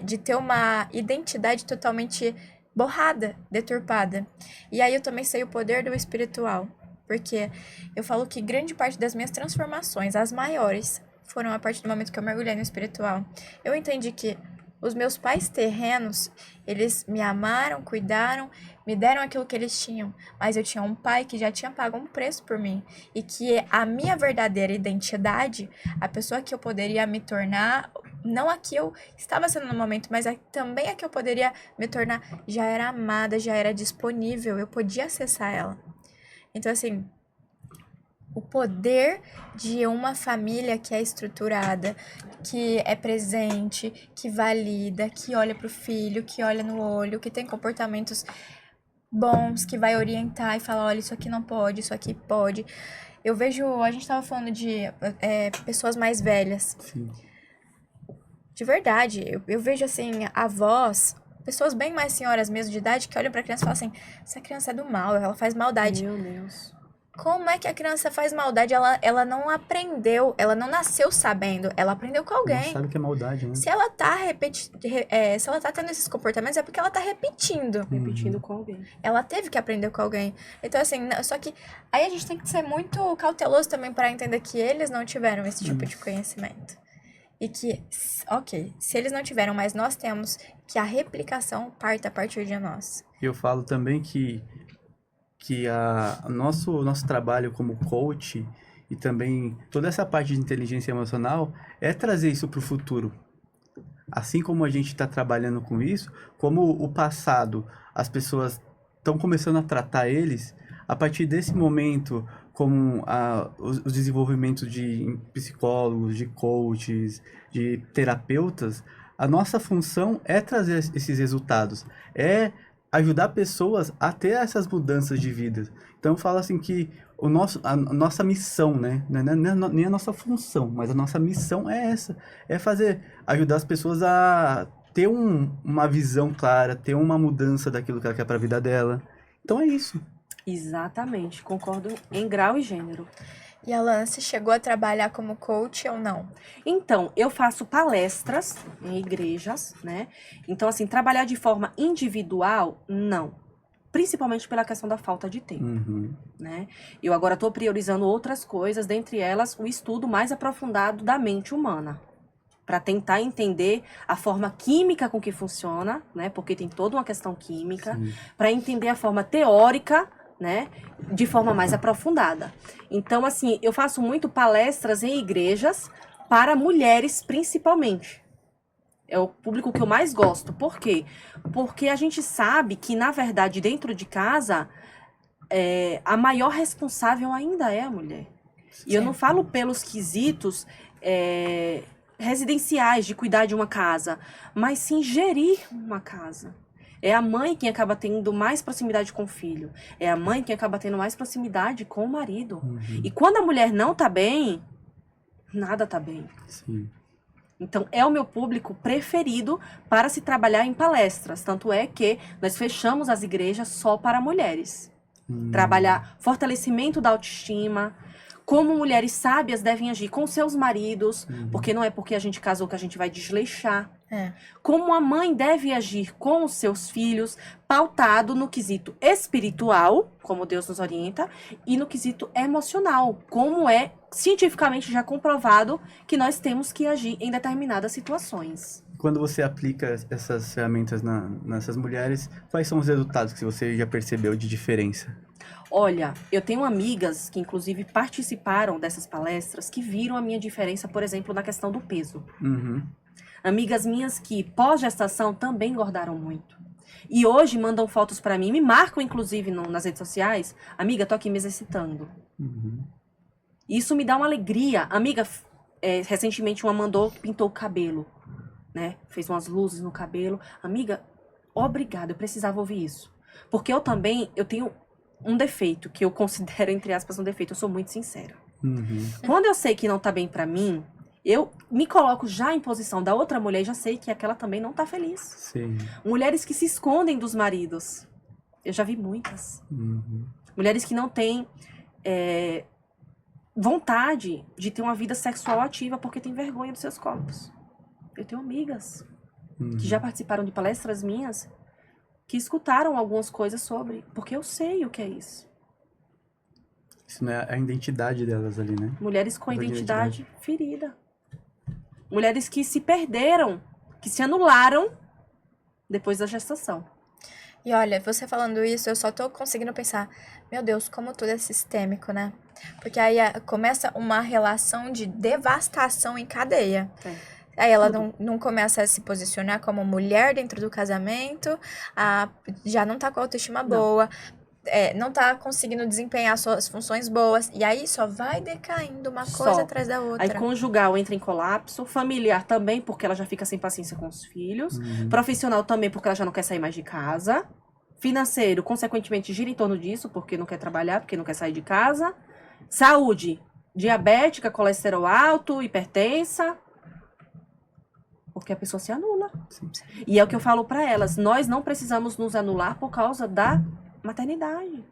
de ter uma identidade totalmente borrada, deturpada. E aí eu também sei o poder do espiritual, porque eu falo que grande parte das minhas transformações, as maiores, foram a partir do momento que eu mergulhei no espiritual. Eu entendi que Os meus pais terrenos, eles me amaram, cuidaram, me deram aquilo que eles tinham. Mas eu tinha um pai que já tinha pago um preço por mim. E que a minha verdadeira identidade, a pessoa que eu poderia me tornar, não a que eu estava sendo no momento, mas também a que eu poderia me tornar, já era amada, já era disponível, eu podia acessar ela. Então, assim, o poder de uma família que é estruturada, que é presente, que valida, que olha pro filho, que olha no olho, que tem comportamentos bons, que vai orientar e falar, olha, isso aqui não pode, isso aqui pode. Eu vejo, a gente tava falando de pessoas mais velhas. Sim. De verdade, eu vejo, assim, avós, pessoas bem mais senhoras mesmo de idade, que olham pra criança e falam assim, essa criança é do mal, ela faz maldade. Meu Deus. Como é que a criança faz maldade? Ela não aprendeu, ela não nasceu sabendo, ela aprendeu com Não alguém. sabe o que é maldade, né? Se ela tá se ela tá tendo esses comportamentos, é porque ela tá repetindo. Repetindo com alguém. Ela teve que aprender com alguém. Então, assim, só que aí a gente tem que ser muito cauteloso também para entender que eles não tiveram esse tipo de conhecimento. E que, ok, se eles não tiveram, mas nós temos, que a replicação parta a partir de nós. Eu falo também que nosso trabalho como coach e também toda essa parte de inteligência emocional é trazer isso para o futuro. Assim como a gente está trabalhando com isso, como o passado, as pessoas estão começando a tratar eles, a partir desse momento, como os desenvolvimentos de psicólogos, de coaches, de terapeutas, a nossa função é trazer esses resultados, é ajudar pessoas a ter essas mudanças de vida. Então eu falo assim que a nossa missão, né? Nem a nossa função, mas a nossa missão é essa. É ajudar as pessoas a ter uma visão clara, ter uma mudança daquilo que ela quer para a vida dela. Então é isso. Exatamente, concordo em grau e gênero. E Alana, você chegou a trabalhar como coach ou não? Então, eu faço palestras em igrejas, né? Então, assim, trabalhar de forma individual, não. Principalmente pela questão da falta de tempo, né? Eu agora estou priorizando outras coisas, dentre elas o estudo mais aprofundado da mente humana, para tentar entender a forma química com que funciona, né? Porque tem toda uma questão química, para entender a forma teórica, né, de forma mais aprofundada. Então, assim, eu faço muito palestras em igrejas para mulheres, principalmente. É o público que eu mais gosto. Por quê? Porque a gente sabe que, na verdade, dentro de casa, a maior responsável ainda é a mulher. E eu não falo pelos quesitos residenciais de cuidar de uma casa, mas sim gerir uma casa. É a mãe quem acaba tendo mais proximidade com o filho. É a mãe quem acaba tendo mais proximidade com o marido. E quando a mulher não tá bem, nada tá bem. Sim. Então, é o meu público preferido para se trabalhar em palestras. Tanto é que nós fechamos as igrejas só para mulheres. Trabalhar fortalecimento da autoestima, como mulheres sábias devem agir com seus maridos, porque não é porque a gente casou que a gente vai desleixar. Como a mãe deve agir com os seus filhos, pautado no quesito espiritual, como Deus nos orienta, e no quesito emocional, como é cientificamente já comprovado que nós temos que agir em determinadas situações. Quando você aplica essas ferramentas nessas mulheres, quais são os resultados que você já percebeu de diferença? Olha, eu tenho amigas que inclusive participaram dessas palestras que viram a minha diferença, por exemplo, na questão do peso. Amigas minhas que pós-gestação também engordaram muito. E hoje mandam fotos pra mim, me marcam inclusive nas redes sociais. Amiga, tô aqui me exercitando. Isso me dá uma alegria. Amiga, recentemente uma mandou, pintou o cabelo, né? Fez umas luzes no cabelo. Amiga, obrigada, eu precisava ouvir isso. Porque eu tenho um defeito, que eu considero, entre aspas, um defeito. Eu sou muito sincera. Quando eu sei que não tá bem pra mim, eu me coloco já em posição da outra mulher e já sei que aquela também não tá feliz. Sim. Mulheres que se escondem dos maridos. Eu já vi muitas. Mulheres que não têm vontade de ter uma vida sexual ativa porque têm vergonha dos seus corpos. Eu tenho amigas que já participaram de palestras minhas que escutaram algumas coisas sobre, porque eu sei o que é isso. Isso não é a identidade delas ali, né? Mulheres com identidade ferida. Mulheres que se perderam que se anularam depois da gestação. E olha, você falando isso, eu só tô conseguindo pensar, meu Deus, como tudo é sistêmico, né? Porque aí começa uma relação de devastação em cadeia. Aí ela não começa a se posicionar como mulher dentro do casamento, já não tá com a autoestima boa, não tá conseguindo desempenhar suas funções boas, e aí só vai decaindo uma coisa atrás da outra. Aí conjugal entra em colapso, familiar também, porque ela já fica sem paciência com os filhos, profissional também, porque ela já não quer sair mais de casa, financeiro, consequentemente, gira em torno disso, porque não quer trabalhar, porque não quer sair de casa, saúde, diabética, colesterol alto, hipertensa, porque a pessoa se anula. Sim. E é o que eu falo pra elas, nós não precisamos nos anular por causa da maternidade.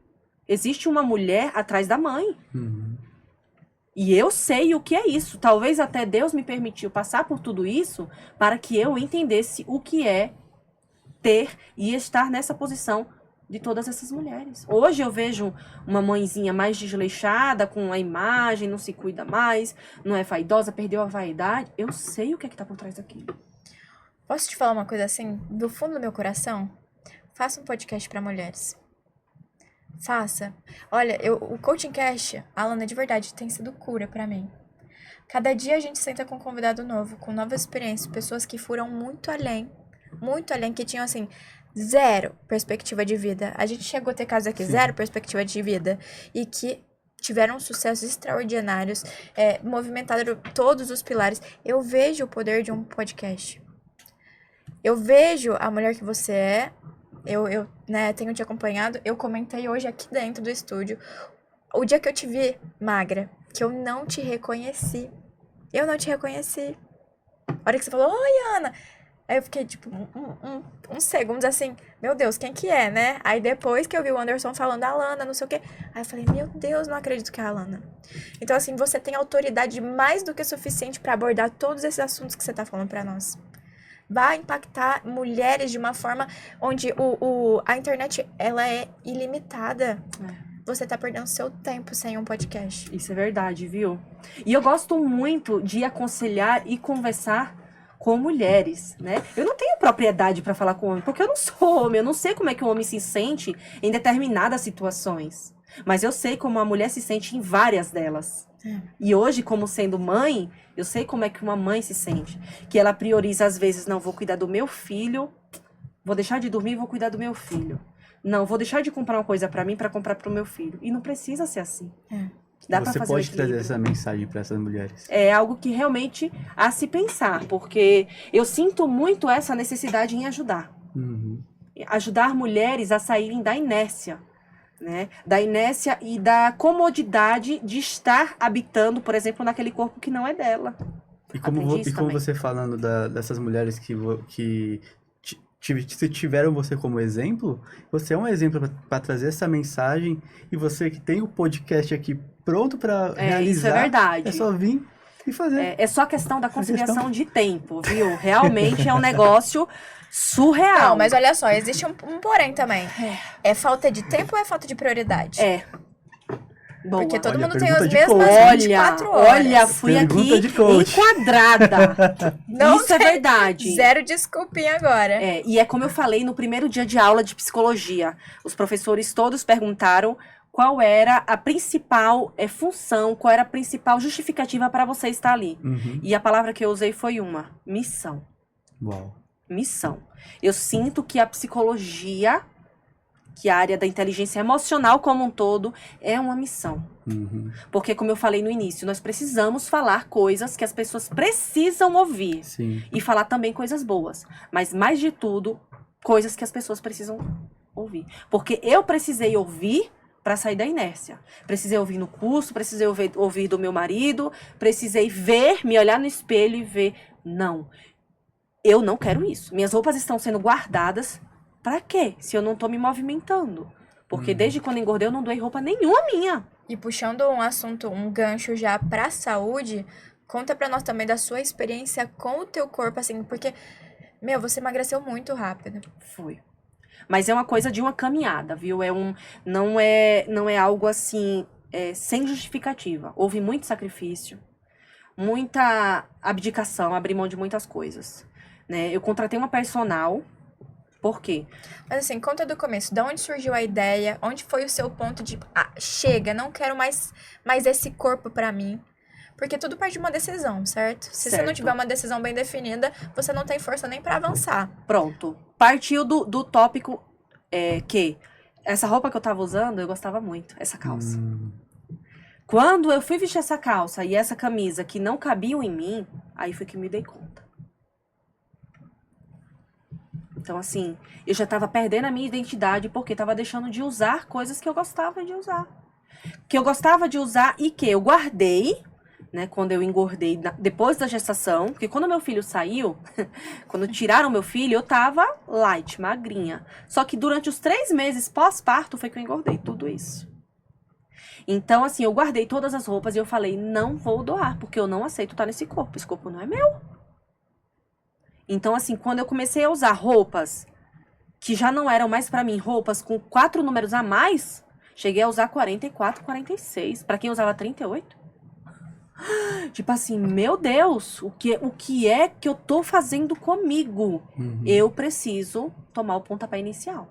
Existe uma mulher atrás da mãe. E eu sei o que é isso. Talvez até Deus me permitiu passar por tudo isso para que eu entendesse o que é ter e estar nessa posição de todas essas mulheres. Hoje eu vejo uma mãezinha mais desleixada, com a imagem, não se cuida mais, não é vaidosa, perdeu a vaidade. Eu sei o que é que tá por trás daquilo. Posso te falar uma coisa assim, do fundo do meu coração? Faça um podcast para mulheres. Faça. Olha, o Coaching Cast, Alana, de verdade, tem sido cura pra mim. Cada dia a gente senta com um convidado novo, com novas experiências, pessoas que foram muito além, que tinham, assim, zero perspectiva de vida. A gente chegou a ter casos aqui, zero perspectiva de vida, e que tiveram sucessos extraordinários, movimentaram todos os pilares. Eu vejo o poder de um podcast. Eu vejo a mulher que você é. Eu tenho te acompanhado. Eu comentei hoje aqui dentro do estúdio. O dia que eu te vi magra, que eu não te reconheci. Eu não te reconheci. A hora que você falou, oi, Ana. Aí eu fiquei, tipo, uns segundos assim, meu Deus, quem que é, né? Aí depois que eu vi o Anderson falando a Alana, não sei o quê. Aí eu falei, meu Deus, não acredito que é a Alana. Então, assim, você tem autoridade mais do que suficiente pra abordar todos esses assuntos que você tá falando pra nós. Vai impactar mulheres de uma forma onde a internet, ela é ilimitada. Você tá perdendo seu tempo sem um podcast. Isso é verdade, viu? E eu gosto muito de aconselhar e conversar com mulheres, né? Eu não tenho propriedade para falar com homem, porque eu não sou homem, eu não sei como é que um homem se sente em determinadas situações. Mas eu sei como a mulher se sente em várias delas. E hoje, como sendo mãe, eu sei como é que uma mãe se sente. Que ela prioriza, às vezes, não, vou cuidar do meu filho, vou deixar de dormir e vou cuidar do meu filho. Não, vou deixar de comprar uma coisa pra mim pra comprar pro meu filho. E não precisa ser assim. Dá pra Você fazer pode o trazer equilíbrio. essa mensagem para essas mulheres. É algo que realmente a se pensar, porque eu sinto muito essa necessidade em ajudar. Ajudar mulheres a saírem da inércia, né? Da inércia e da comodidade de estar habitando, por exemplo, naquele corpo que não é dela. E como, Aprendi isso como também. você falando dessas mulheres que tiveram você como exemplo, você é um exemplo para trazer essa mensagem, e você que tem o podcast aqui pronto para realizar, isso é verdade. é só vir e fazer. É só questão da conciliação de tempo, viu? Realmente é um negócio surreal. Não, mas olha só, existe um porém também. É falta de tempo ou é falta de prioridade? Boa. Porque todo Olha, mundo tem as pergunta de mesmas coach. 24 horas. Olha, fui Pergunta aqui de coach. enquadrada. Não Isso é tem verdade. Zero desculpinha agora. E é como eu falei no primeiro dia de aula de psicologia. Os professores todos perguntaram qual era a principal função, qual era a principal justificativa para você estar ali. E a palavra que eu usei foi missão. Uau. Missão. Eu sinto que a psicologia, que a área da inteligência emocional como um todo, é uma missão. Porque, como eu falei no início, nós precisamos falar coisas que as pessoas precisam ouvir. Sim. E falar também coisas boas. Mas, mais de tudo, coisas que as pessoas precisam ouvir. Porque eu precisei ouvir para sair da inércia. Precisei ouvir no curso, precisei ouvir do meu marido, precisei ver, me olhar no espelho e ver, não, eu não quero isso. Minhas roupas estão sendo guardadas. Pra quê? Se eu não tô me movimentando. Porque desde quando engordei eu não doei roupa nenhuma minha. E puxando um assunto, um gancho já pra saúde, conta pra nós também da sua experiência com o teu corpo, assim, porque, você emagreceu muito rápido. Foi. Mas é uma coisa de uma caminhada, viu? Não é algo assim, sem justificativa. Houve muito sacrifício, muita abdicação, abrir mão de muitas coisas. né? Eu contratei uma personal. Por quê? Mas assim, conta do começo. De onde surgiu a ideia? Onde foi o seu ponto de... Ah, chega, não quero mais esse corpo pra mim. Porque tudo parte de uma decisão, certo? Se você não Certo. tiver uma decisão bem definida, você não tem força nem pra avançar. Pronto. Partiu do tópico que essa roupa que eu tava usando, eu gostava muito, essa calça. Quando eu fui vestir essa calça e essa camisa que não cabiam em mim, aí foi que me dei conta. Então, assim, eu já tava perdendo a minha identidade porque tava deixando de usar coisas que eu gostava de usar. Que eu gostava de usar e que eu guardei, né, quando eu engordei depois da gestação, porque quando meu filho saiu, quando tiraram meu filho, eu tava light, magrinha. Só que durante os 3 meses pós-parto foi que eu engordei tudo isso. Então, assim, eu guardei todas as roupas e eu falei, não vou doar, porque eu não aceito estar nesse corpo. Esse corpo não é meu. Então, assim, quando eu comecei a usar roupas que já não eram mais pra mim, roupas com 4 números a mais, cheguei a usar 44, 46. Pra quem usava 38. Tipo assim, meu Deus, o que é que eu tô fazendo comigo? Eu preciso tomar o pontapé inicial.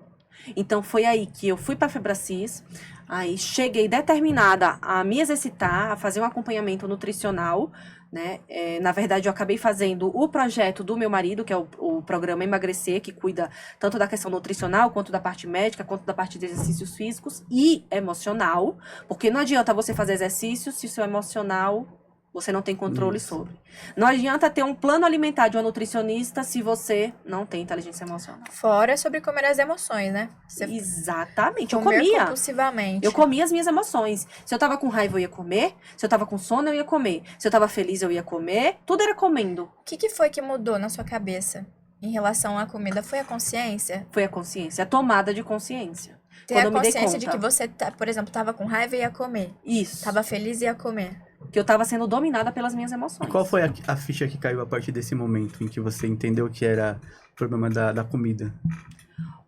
Então foi aí que eu fui pra Febracis, aí cheguei determinada a me exercitar, a fazer um acompanhamento nutricional, né? Na verdade, eu acabei fazendo o projeto do meu marido, que é o programa Emagrecer, que cuida tanto da questão nutricional, quanto da parte médica, quanto da parte de exercícios físicos e emocional, porque não adianta você fazer exercícios se o seu emocional você não tem controle sobre. Não adianta ter um plano alimentar de uma nutricionista se você não tem inteligência emocional. Fora sobre comer as emoções, né? Você Exatamente. Eu comer comia. compulsivamente. Eu comia as minhas emoções. Se eu tava com raiva, eu ia comer. Se eu tava com sono, eu ia comer. Se eu tava feliz, eu ia comer. Tudo era comendo. O que foi que mudou na sua cabeça em relação à comida? Foi a consciência? Foi a consciência, a tomada de consciência. Ter Quando a eu me dei consciência de conta. que você, por exemplo, tava com raiva e ia comer. Isso. Tava feliz e ia comer. Que eu tava sendo dominada pelas minhas emoções. E qual foi a ficha que caiu a partir desse momento em que você entendeu que era o problema da comida?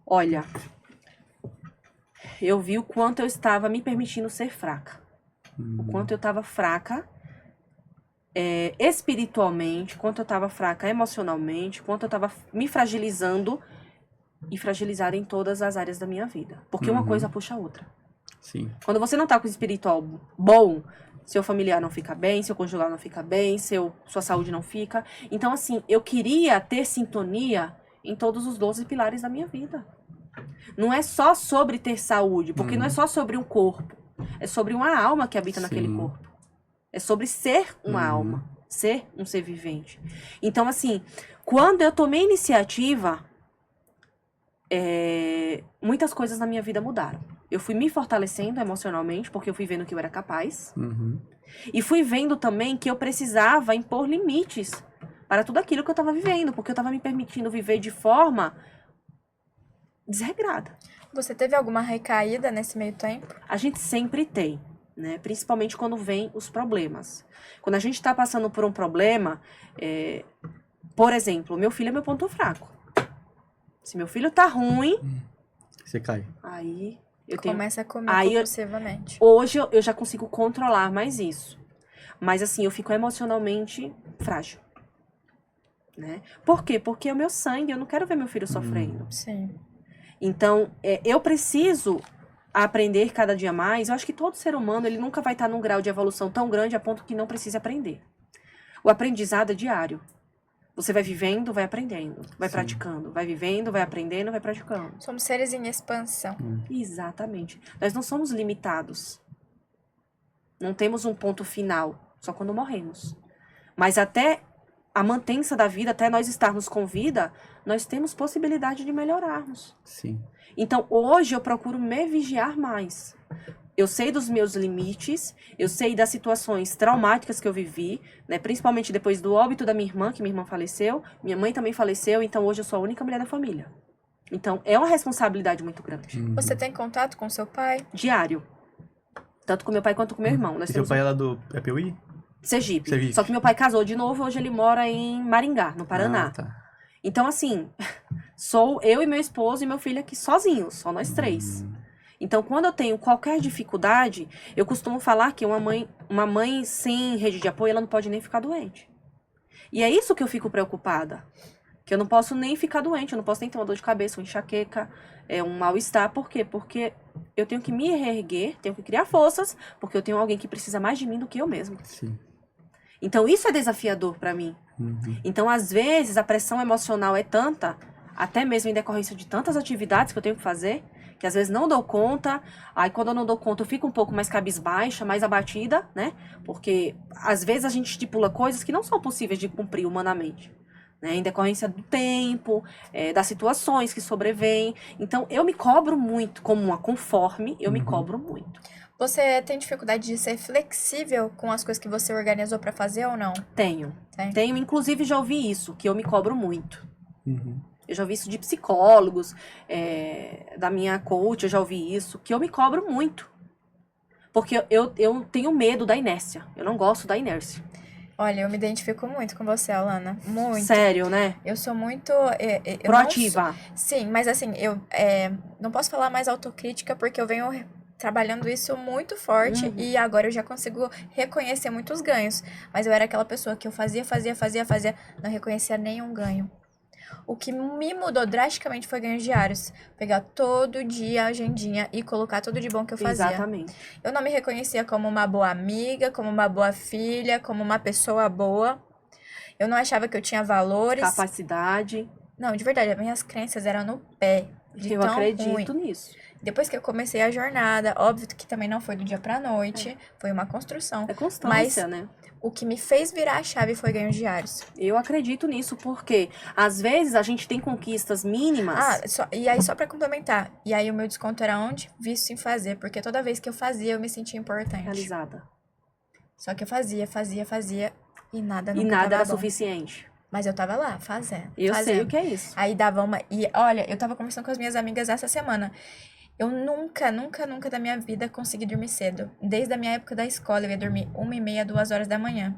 Olha, eu vi o quanto eu estava me permitindo ser fraca. O quanto eu estava fraca espiritualmente, quanto eu estava fraca emocionalmente, quanto eu estava me fragilizando e fragilizada em todas as áreas da minha vida. Porque uma coisa puxa a outra. Sim. Quando você não tá com o espiritual bom, seu familiar não fica bem, seu conjugal não fica bem, sua saúde não fica. Então, assim, eu queria ter sintonia em todos os 12 pilares da minha vida. Não é só sobre ter saúde, porque não é só sobre um corpo. É sobre uma alma que habita naquele Sim. corpo. É sobre ser uma alma, ser um ser vivente. Então, assim, quando eu tomei iniciativa, muitas coisas na minha vida mudaram. Eu fui me fortalecendo emocionalmente, porque eu fui vendo que eu era capaz. E fui vendo também que eu precisava impor limites para tudo aquilo que eu estava vivendo, porque eu estava me permitindo viver de forma desregrada. Você teve alguma recaída nesse meio tempo? A gente sempre tem, né? Principalmente quando vem os problemas. Quando a gente está passando por um problema, por exemplo, meu filho é meu ponto fraco. Se meu filho tá ruim, Você cai. aí eu tenho... Começa a comer Aí compulsivamente. Hoje eu já consigo controlar mais isso. Mas assim, eu fico emocionalmente frágil. Né? Por quê? Porque é o meu sangue, eu não quero ver meu filho sofrendo. Sim. Então, eu preciso aprender cada dia mais. Eu acho que todo ser humano, ele nunca vai estar num grau de evolução tão grande a ponto que não precise aprender. O aprendizado é diário. Você vai vivendo, vai aprendendo, vai praticando. Vai vivendo, vai aprendendo, vai praticando. Somos seres em expansão. Exatamente. Nós não somos limitados. Não temos um ponto final, só quando morremos. Mas até a mantença da vida, até nós estarmos com vida, nós temos possibilidade de melhorarmos. Sim. Então, hoje eu procuro me vigiar mais. Eu sei dos meus limites, eu sei das situações traumáticas que eu vivi, né? Principalmente depois do óbito da minha irmã, que minha irmã faleceu, minha mãe também faleceu, então hoje eu sou a única mulher da família. Então, é uma responsabilidade muito grande. Você tem contato com seu pai? Diário. Tanto com meu pai quanto com meu irmão. Nós E seu temos pai é lá do Piauí? Sergipe. Sergipe. Só que meu pai casou de novo, hoje ele mora em Maringá, no Paraná. Ah, tá. Então, assim, sou eu e meu esposo e meu filho aqui sozinhos, só nós 3. Então, quando eu tenho qualquer dificuldade, eu costumo falar que uma mãe sem rede de apoio, ela não pode nem ficar doente. E é isso que eu fico preocupada. Que eu não posso nem ficar doente, eu não posso nem ter uma dor de cabeça, uma enxaqueca, um mal-estar. Por quê? Porque eu tenho que me reerguer, tenho que criar forças, porque eu tenho alguém que precisa mais de mim do que eu mesma. Sim. Então, isso é desafiador pra mim. Então, às vezes, a pressão emocional é tanta, até mesmo em decorrência de tantas atividades que eu tenho que fazer, que às vezes não dou conta. Aí, quando eu não dou conta, eu fico um pouco mais cabisbaixa, mais abatida, né? Porque, às vezes, a gente estipula coisas que não são possíveis de cumprir humanamente. Né, em decorrência do tempo, das situações que sobrevêm. Então, eu me cobro muito, como uma conforme, eu me cobro muito. Você tem dificuldade de ser flexível com as coisas que você organizou pra fazer ou não? Tenho. Tem? Tenho, inclusive, já ouvi isso, que eu me cobro muito. Uhum. Eu já ouvi isso de psicólogos, da minha coach, eu já ouvi isso, que eu me cobro muito. Porque eu tenho medo da inércia. Eu não gosto da inércia. Olha, eu me identifico muito com você, Alana. Muito. Sério, né? Eu sou muito... Proativa. Sim, mas assim, eu não posso falar mais autocrítica porque eu venho trabalhando isso muito forte e agora eu já consigo reconhecer muitos ganhos. Mas eu era aquela pessoa que eu fazia, não reconhecia nenhum ganho. O que me mudou drasticamente foi ganhos diários. Pegar todo dia a agendinha e colocar tudo de bom que eu fazia. Exatamente. Eu não me reconhecia como uma boa amiga, como uma boa filha, como uma pessoa boa. Eu não achava que eu tinha valores. Capacidade. Não, de verdade, as minhas crenças eram no pé. De Eu tão acredito ruim. nisso. Depois que eu comecei a jornada, óbvio que também não foi do dia pra noite, foi uma construção. É constância, Mas né? o que me fez virar a chave foi ganhos diários. Eu acredito nisso, porque às vezes a gente tem conquistas mínimas. E aí só pra complementar, e aí o meu desconto era onde? Vício em fazer, porque toda vez que eu fazia, eu me sentia importante. Realizada. Só que eu fazia, e nada E nunca nada tava era bom. suficiente. Mas eu tava lá, fazendo. Eu sei fazendo. o que é isso. Aí dava uma... E olha, eu tava conversando com as minhas amigas essa semana. Eu nunca da minha vida consegui dormir cedo. Desde a minha época da escola, eu ia dormir 1h30, 2h da manhã.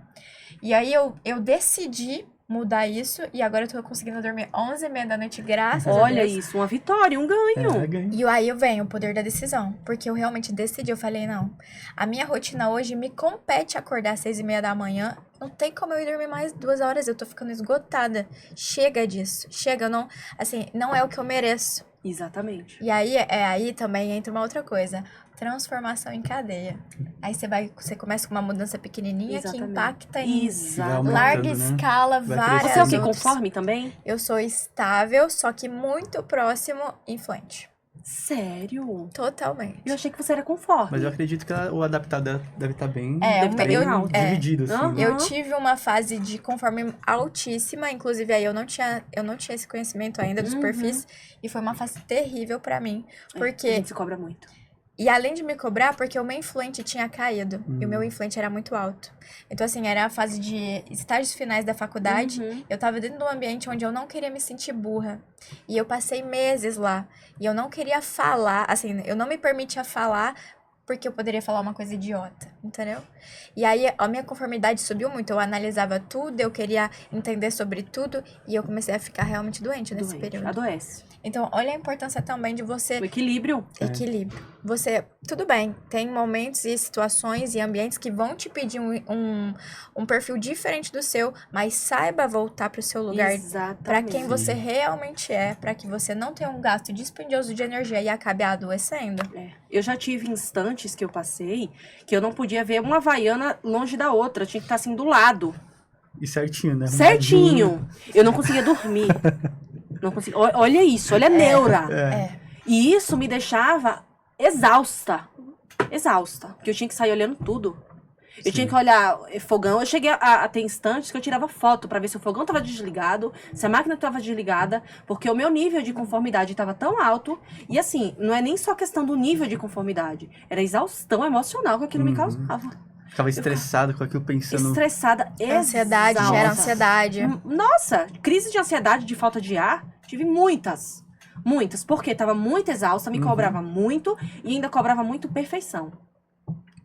E aí eu decidi mudar isso e agora eu tô conseguindo dormir 11h30 da noite, graças a Deus. Olha isso, uma vitória, um ganho. ganho. E aí eu venho o poder da decisão, porque eu realmente decidi, eu falei, não, a minha rotina hoje me compete acordar às 6h30 da manhã, não tem como eu ir dormir mais 2 horas, eu tô ficando esgotada. Chega disso, chega, não, assim, não é o que eu mereço. Exatamente. E aí, aí também entra uma outra coisa, transformação em cadeia. Aí você começa com uma mudança pequenininha que Exatamente. impacta em Exato. larga aumentando, né? escala, Vai várias Você é o que? outras. Conforme também? Eu sou estável, só que muito próximo, influente. Sério? Totalmente. Eu achei que você era conforme. Mas eu acredito que o adaptado deve estar bem, deve tá bem bem alto. dividido, assim. Aham. né? Eu tive uma fase de conforme altíssima, inclusive aí eu não tinha esse conhecimento ainda dos perfis, e foi uma fase terrível pra mim, A porque gente se cobra muito. e além de me cobrar, porque o meu influente tinha caído, e o meu influente era muito alto. Então assim, era a fase de estágios finais da faculdade, eu tava dentro de um ambiente onde eu não queria me sentir burra, e eu passei meses lá, e eu não queria falar, assim, eu não me permitia falar porque eu poderia falar uma coisa idiota, entendeu? E aí a minha conformidade subiu muito, eu analisava tudo, eu queria entender sobre tudo, e eu comecei a ficar realmente doente nesse período. Adoece. Então, olha a importância também de você... O equilíbrio. Equilíbrio. Você, tudo bem, tem momentos e situações e ambientes que vão te pedir um perfil diferente do seu, mas saiba voltar pro seu lugar, Exatamente. pra quem você realmente é, pra que você não tenha um gasto dispendioso de energia e acabe adoecendo. Eu já tive instantes que eu passei que eu não podia ver uma havaiana longe da outra, tinha que estar assim do lado. E certinho, né? Certinho. Eu não conseguia dormir. Não conseguia. Olha isso, olha a neura. E isso me deixava exausta. Exausta. Porque eu tinha que sair olhando tudo. Eu tinha que olhar fogão. Eu cheguei a ter instantes que eu tirava foto pra ver se o fogão tava desligado, se a máquina tava desligada, porque o meu nível de conformidade tava tão alto. E assim, não é nem só questão do nível de conformidade, era exaustão emocional que aquilo me causava. Ficava estressado com aquilo, pensando... Estressada, Ansiedade exausta. gera ansiedade. Nossa, crise de ansiedade, de falta de ar, tive muitas. Muitas, porque tava muito exausta, me cobrava muito e ainda cobrava muito perfeição.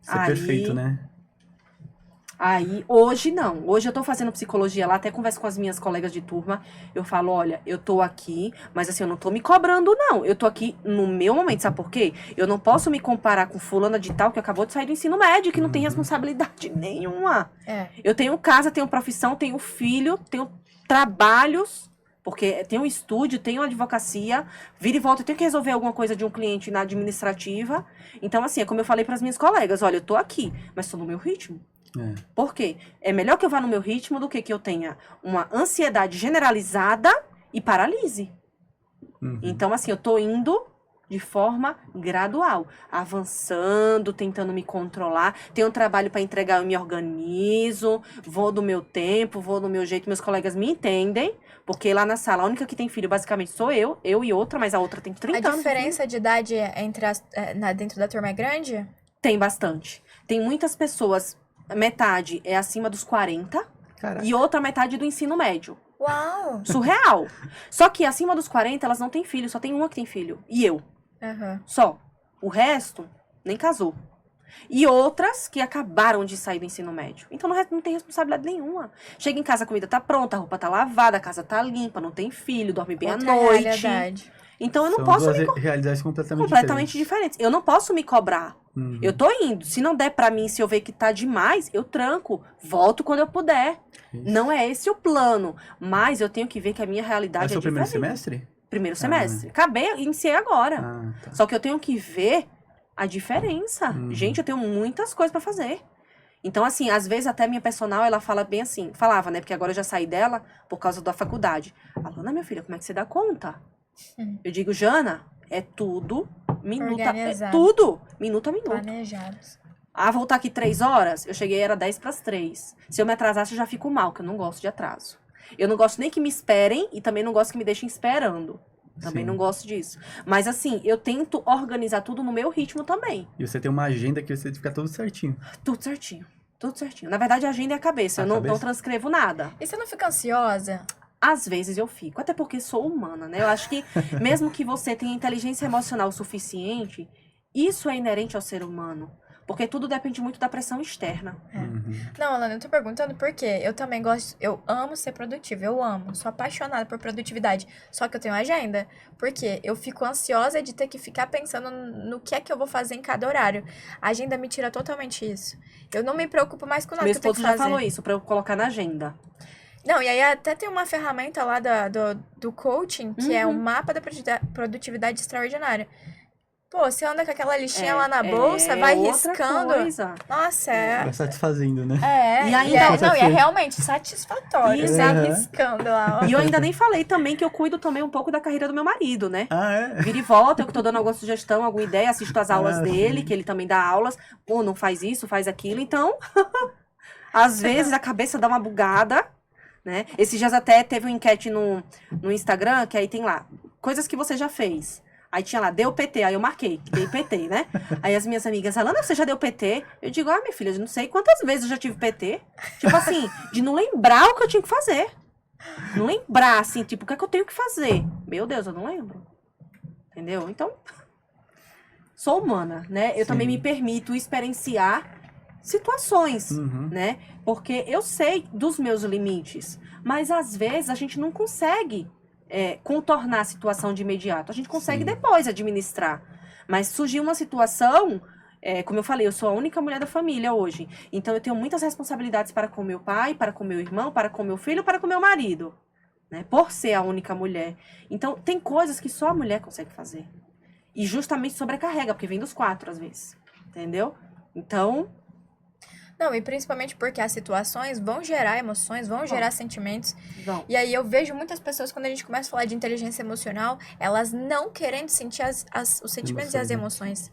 Ser perfeito, né? Aí, hoje não. Hoje eu tô fazendo psicologia lá, até converso com as minhas colegas de turma. Eu falo, olha, eu tô aqui, mas assim, eu não tô me cobrando, não. Eu tô aqui no meu momento, sabe por quê? Eu não posso me comparar com fulana de tal que acabou de sair do ensino médio, que não tem responsabilidade nenhuma. Eu tenho casa, tenho profissão, tenho filho, tenho trabalhos, Porque tem um estúdio, tem uma advocacia, vira e volta, eu tenho que resolver alguma coisa de um cliente na administrativa. Então, assim, é como eu falei para as minhas colegas, olha, eu tô aqui, mas estou no meu ritmo. Por quê? É melhor que eu vá no meu ritmo do que eu tenha uma ansiedade generalizada e paralise. Então, assim, eu tô indo de forma gradual, avançando, tentando me controlar. Tenho um trabalho para entregar, eu me organizo, vou do meu tempo, vou do meu jeito. Meus colegas me entendem, porque lá na sala, a única que tem filho, basicamente, sou eu e outra, mas a outra tem 30 A anos. diferença de idade entre dentro da turma é grande? Tem bastante. Tem muitas pessoas, metade é acima dos 40 Caraca. e outra metade do ensino médio. Uau! Surreal. Só que acima dos 40, elas não têm filho, só tem uma que tem filho. E eu. Aham. Só. O resto, nem casou. E outras que acabaram de sair do ensino médio. Então não tem responsabilidade nenhuma. Chega em casa, a comida tá pronta, a roupa tá lavada, a casa tá limpa, não tem filho, dorme bem Outra à noite. realidade. Então eu não São posso duas realidades completamente diferentes. Eu não posso me cobrar. Uhum. Eu tô indo. Se não der pra mim, se eu ver que tá demais, eu tranco. Volto quando eu puder. Isso. Não é esse o plano. Mas eu tenho que ver que a minha realidade É seu primeiro diferente. semestre? Primeiro semestre. Acabei, iniciei agora. Tá. Só que eu tenho que ver a diferença. Uhum. Gente, eu tenho muitas coisas pra fazer. Então, assim, às vezes até minha personal, ela fala bem assim. Falava, né? Porque agora eu já saí dela por causa da faculdade. Alana, minha filha, como é que você dá conta? Eu digo, Jana, é tudo minuto. É Organizado. tudo. Minuto a minuto. Planejados. Ah, voltar aqui 3 horas? Eu cheguei, era 2:50. Se eu me atrasasse, eu já fico mal, que eu não gosto de atraso. Eu não gosto nem que me esperem e também não gosto que me deixem esperando. Também Sim. não gosto disso. Mas assim, eu tento organizar tudo no meu ritmo também. E você tem uma agenda que você fica tudo certinho. Tudo certinho. Tudo certinho. Na verdade, a agenda é a cabeça. A Eu não cabeça? transcrevo nada. E você não fica ansiosa? Às vezes eu fico, até porque sou humana, né? Eu acho que mesmo que você tenha inteligência emocional suficiente, isso é inerente ao ser humano. Porque tudo depende muito da pressão externa. Não, Alana, eu tô perguntando porque eu também gosto, eu amo ser produtiva, eu amo, sou apaixonada por produtividade, só que eu tenho agenda, porque eu fico ansiosa de ter que ficar pensando no que é que eu vou fazer em cada horário. A agenda me tira totalmente isso. Eu não me preocupo mais com nada Meu que eu tenho esposo que já fazer. falou isso, pra eu colocar na agenda. Não, e aí até tem uma ferramenta lá do coaching, que é um mapa da produtividade extraordinária. Pô, você anda com aquela listinha lá na bolsa, vai outra riscando. coisa. Nossa, Vai satisfazendo, né? E E ainda- é realmente satisfatório. Você Exato. riscando lá. Ó. E eu ainda nem falei também que eu cuido também um pouco da carreira do meu marido, né? Ah, é? Vira e volta, eu que tô dando alguma sugestão, alguma ideia, assisto as aulas Ah, dele, sim. que ele também dá aulas. Pô, não faz isso, faz aquilo. Então, às vezes a cabeça dá uma bugada, né? Esses dias até teve uma enquete no Instagram, que aí tem lá, coisas que você já fez. Aí tinha lá, deu PT, aí eu marquei, dei PT, né? Aí as minhas amigas, Alana, você já deu PT? Eu digo, minha filha, eu não sei quantas vezes eu já tive PT. Tipo assim, de não lembrar o que eu tinha que fazer. Não lembrar, assim, tipo, o que é que eu tenho que fazer? Meu Deus, eu não lembro. Entendeu? Então, sou humana, né? Eu também me permito experienciar situações, né? Porque eu sei dos meus limites. Mas, às vezes, a gente não consegue contornar a situação de imediato. A gente consegue depois administrar. Mas surgiu uma situação... como eu falei, eu sou a única mulher da família hoje. Então, eu tenho muitas responsabilidades para com meu pai, para com meu irmão, para com meu filho, para com meu marido. Né? Por ser a única mulher. Então, tem coisas que só a mulher consegue fazer. E justamente sobrecarrega, porque vem dos 4, às vezes. Entendeu? Então... Não, e principalmente porque as situações vão gerar emoções, vão gerar sentimentos. Vão. E aí eu vejo muitas pessoas, quando a gente começa a falar de inteligência emocional, elas não querendo sentir os sentimentos e as emoções.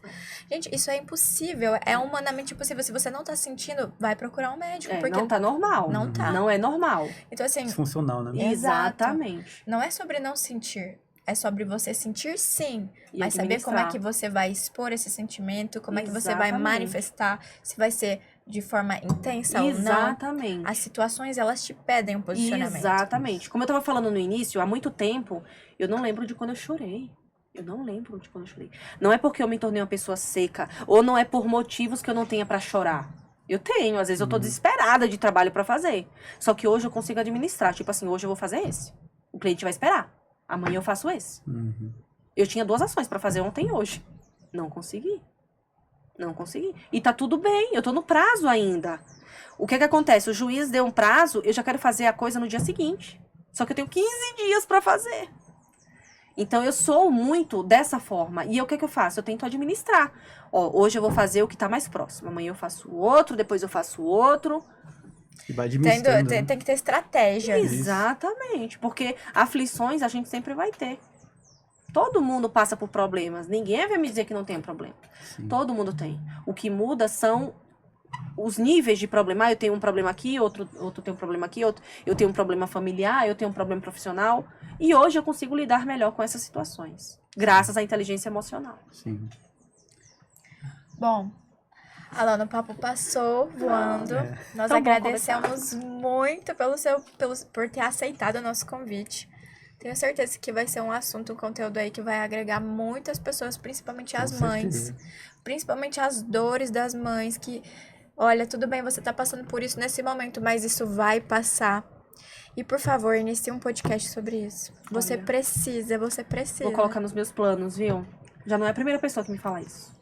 Gente, isso é impossível, é humanamente impossível. Se você não tá sentindo, vai procurar um médico. Porque não tá normal. Não tá. Não é normal. Então, assim, Disfuncional, né? Exato. Exatamente. não é sobre não sentir. É sobre você sentir sim, E mas saber como é administrar. que você vai expor esse sentimento, como é que você vai Exatamente. manifestar, se vai ser de forma intensa ou não. Exatamente. As situações, elas te pedem um posicionamento. Exatamente. Como eu tava falando no início, há muito tempo, eu não lembro de quando eu chorei. Eu não lembro de quando eu chorei. Não é porque eu me tornei uma pessoa seca, ou não é por motivos que eu não tenha pra chorar. Eu tenho, às vezes eu tô desesperada de trabalho pra fazer. Só que hoje eu consigo administrar. Tipo assim, hoje eu vou fazer esse. O cliente vai esperar. Amanhã eu faço esse. Eu tinha 2 ações pra fazer ontem e hoje. Não consegui. Não consegui. E tá tudo bem, eu tô no prazo ainda. O que acontece? O juiz deu um prazo, eu já quero fazer a coisa no dia seguinte. Só que eu tenho 15 dias pra fazer. Então, eu sou muito dessa forma. E o que eu faço? Eu tento administrar. Ó, hoje eu vou fazer o que tá mais próximo. Amanhã eu faço o outro, depois eu faço o outro. E vai administrando, né? Tem que ter estratégia. Exatamente. Porque aflições a gente sempre vai ter. Todo mundo passa por problemas. Ninguém vai me dizer que não tem problema. Sim. Todo mundo tem. O que muda são os níveis de problema. Ah, eu tenho um problema aqui, outro tem um problema aqui, eu tenho um problema familiar, eu tenho um problema profissional. E hoje eu consigo lidar melhor com essas situações. Graças à inteligência emocional. Sim. Bom, Alana, o papo passou voando. Nós Tão bom agradecemos muito por ter aceitado o nosso convite. Tenho certeza que vai ser um assunto, um conteúdo aí que vai agregar muitas pessoas, principalmente as Com mães. certeza. Principalmente as dores das mães que, olha, tudo bem, você tá passando por isso nesse momento, mas isso vai passar. E, por favor, inicie um podcast sobre isso. Você Olha. precisa. Vou colocar nos meus planos, viu? Já não é a primeira pessoa que me fala isso.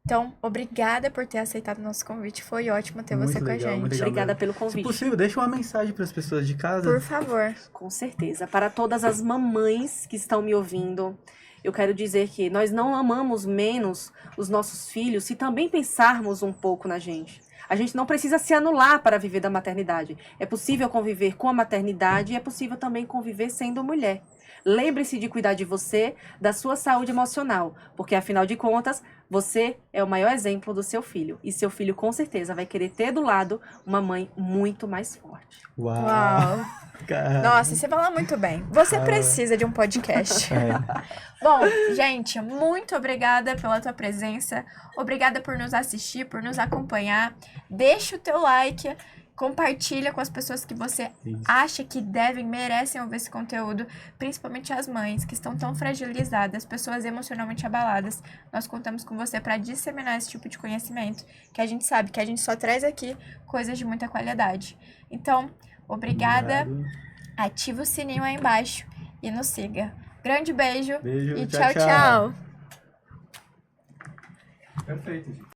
Então, obrigada por ter aceitado o nosso convite. Foi ótimo ter Muito você com a legal, gente. muito legal. Obrigada mesmo. pelo Se convite. possível, deixa uma mensagem para as pessoas de casa. Por favor. Com certeza. Para todas as mamães que estão me ouvindo, eu quero dizer que nós não amamos menos os nossos filhos se também pensarmos um pouco na gente. A gente não precisa se anular para viver da maternidade. É possível conviver com a maternidade e é possível também conviver sendo mulher. Lembre-se de cuidar de você, da sua saúde emocional, porque afinal de contas, você é o maior exemplo do seu filho. E seu filho com certeza vai querer ter do lado uma mãe muito mais forte. Uau! Uau. Cara. Nossa, você fala muito bem. Você precisa de um podcast. É. Bom, gente, muito obrigada pela tua presença. Obrigada por nos assistir, por nos acompanhar. Deixa o teu like, compartilha com as pessoas que você Isso. acha que merecem ouvir esse conteúdo, principalmente as mães que estão tão fragilizadas, pessoas emocionalmente abaladas. Nós contamos com você para disseminar esse tipo de conhecimento, que a gente sabe que a gente só traz aqui coisas de muita qualidade. Então, obrigada. Obrigado. Ativa o sininho aí embaixo e nos siga. Grande beijo, Beijo, e tchau, tchau, tchau. Perfeito, gente.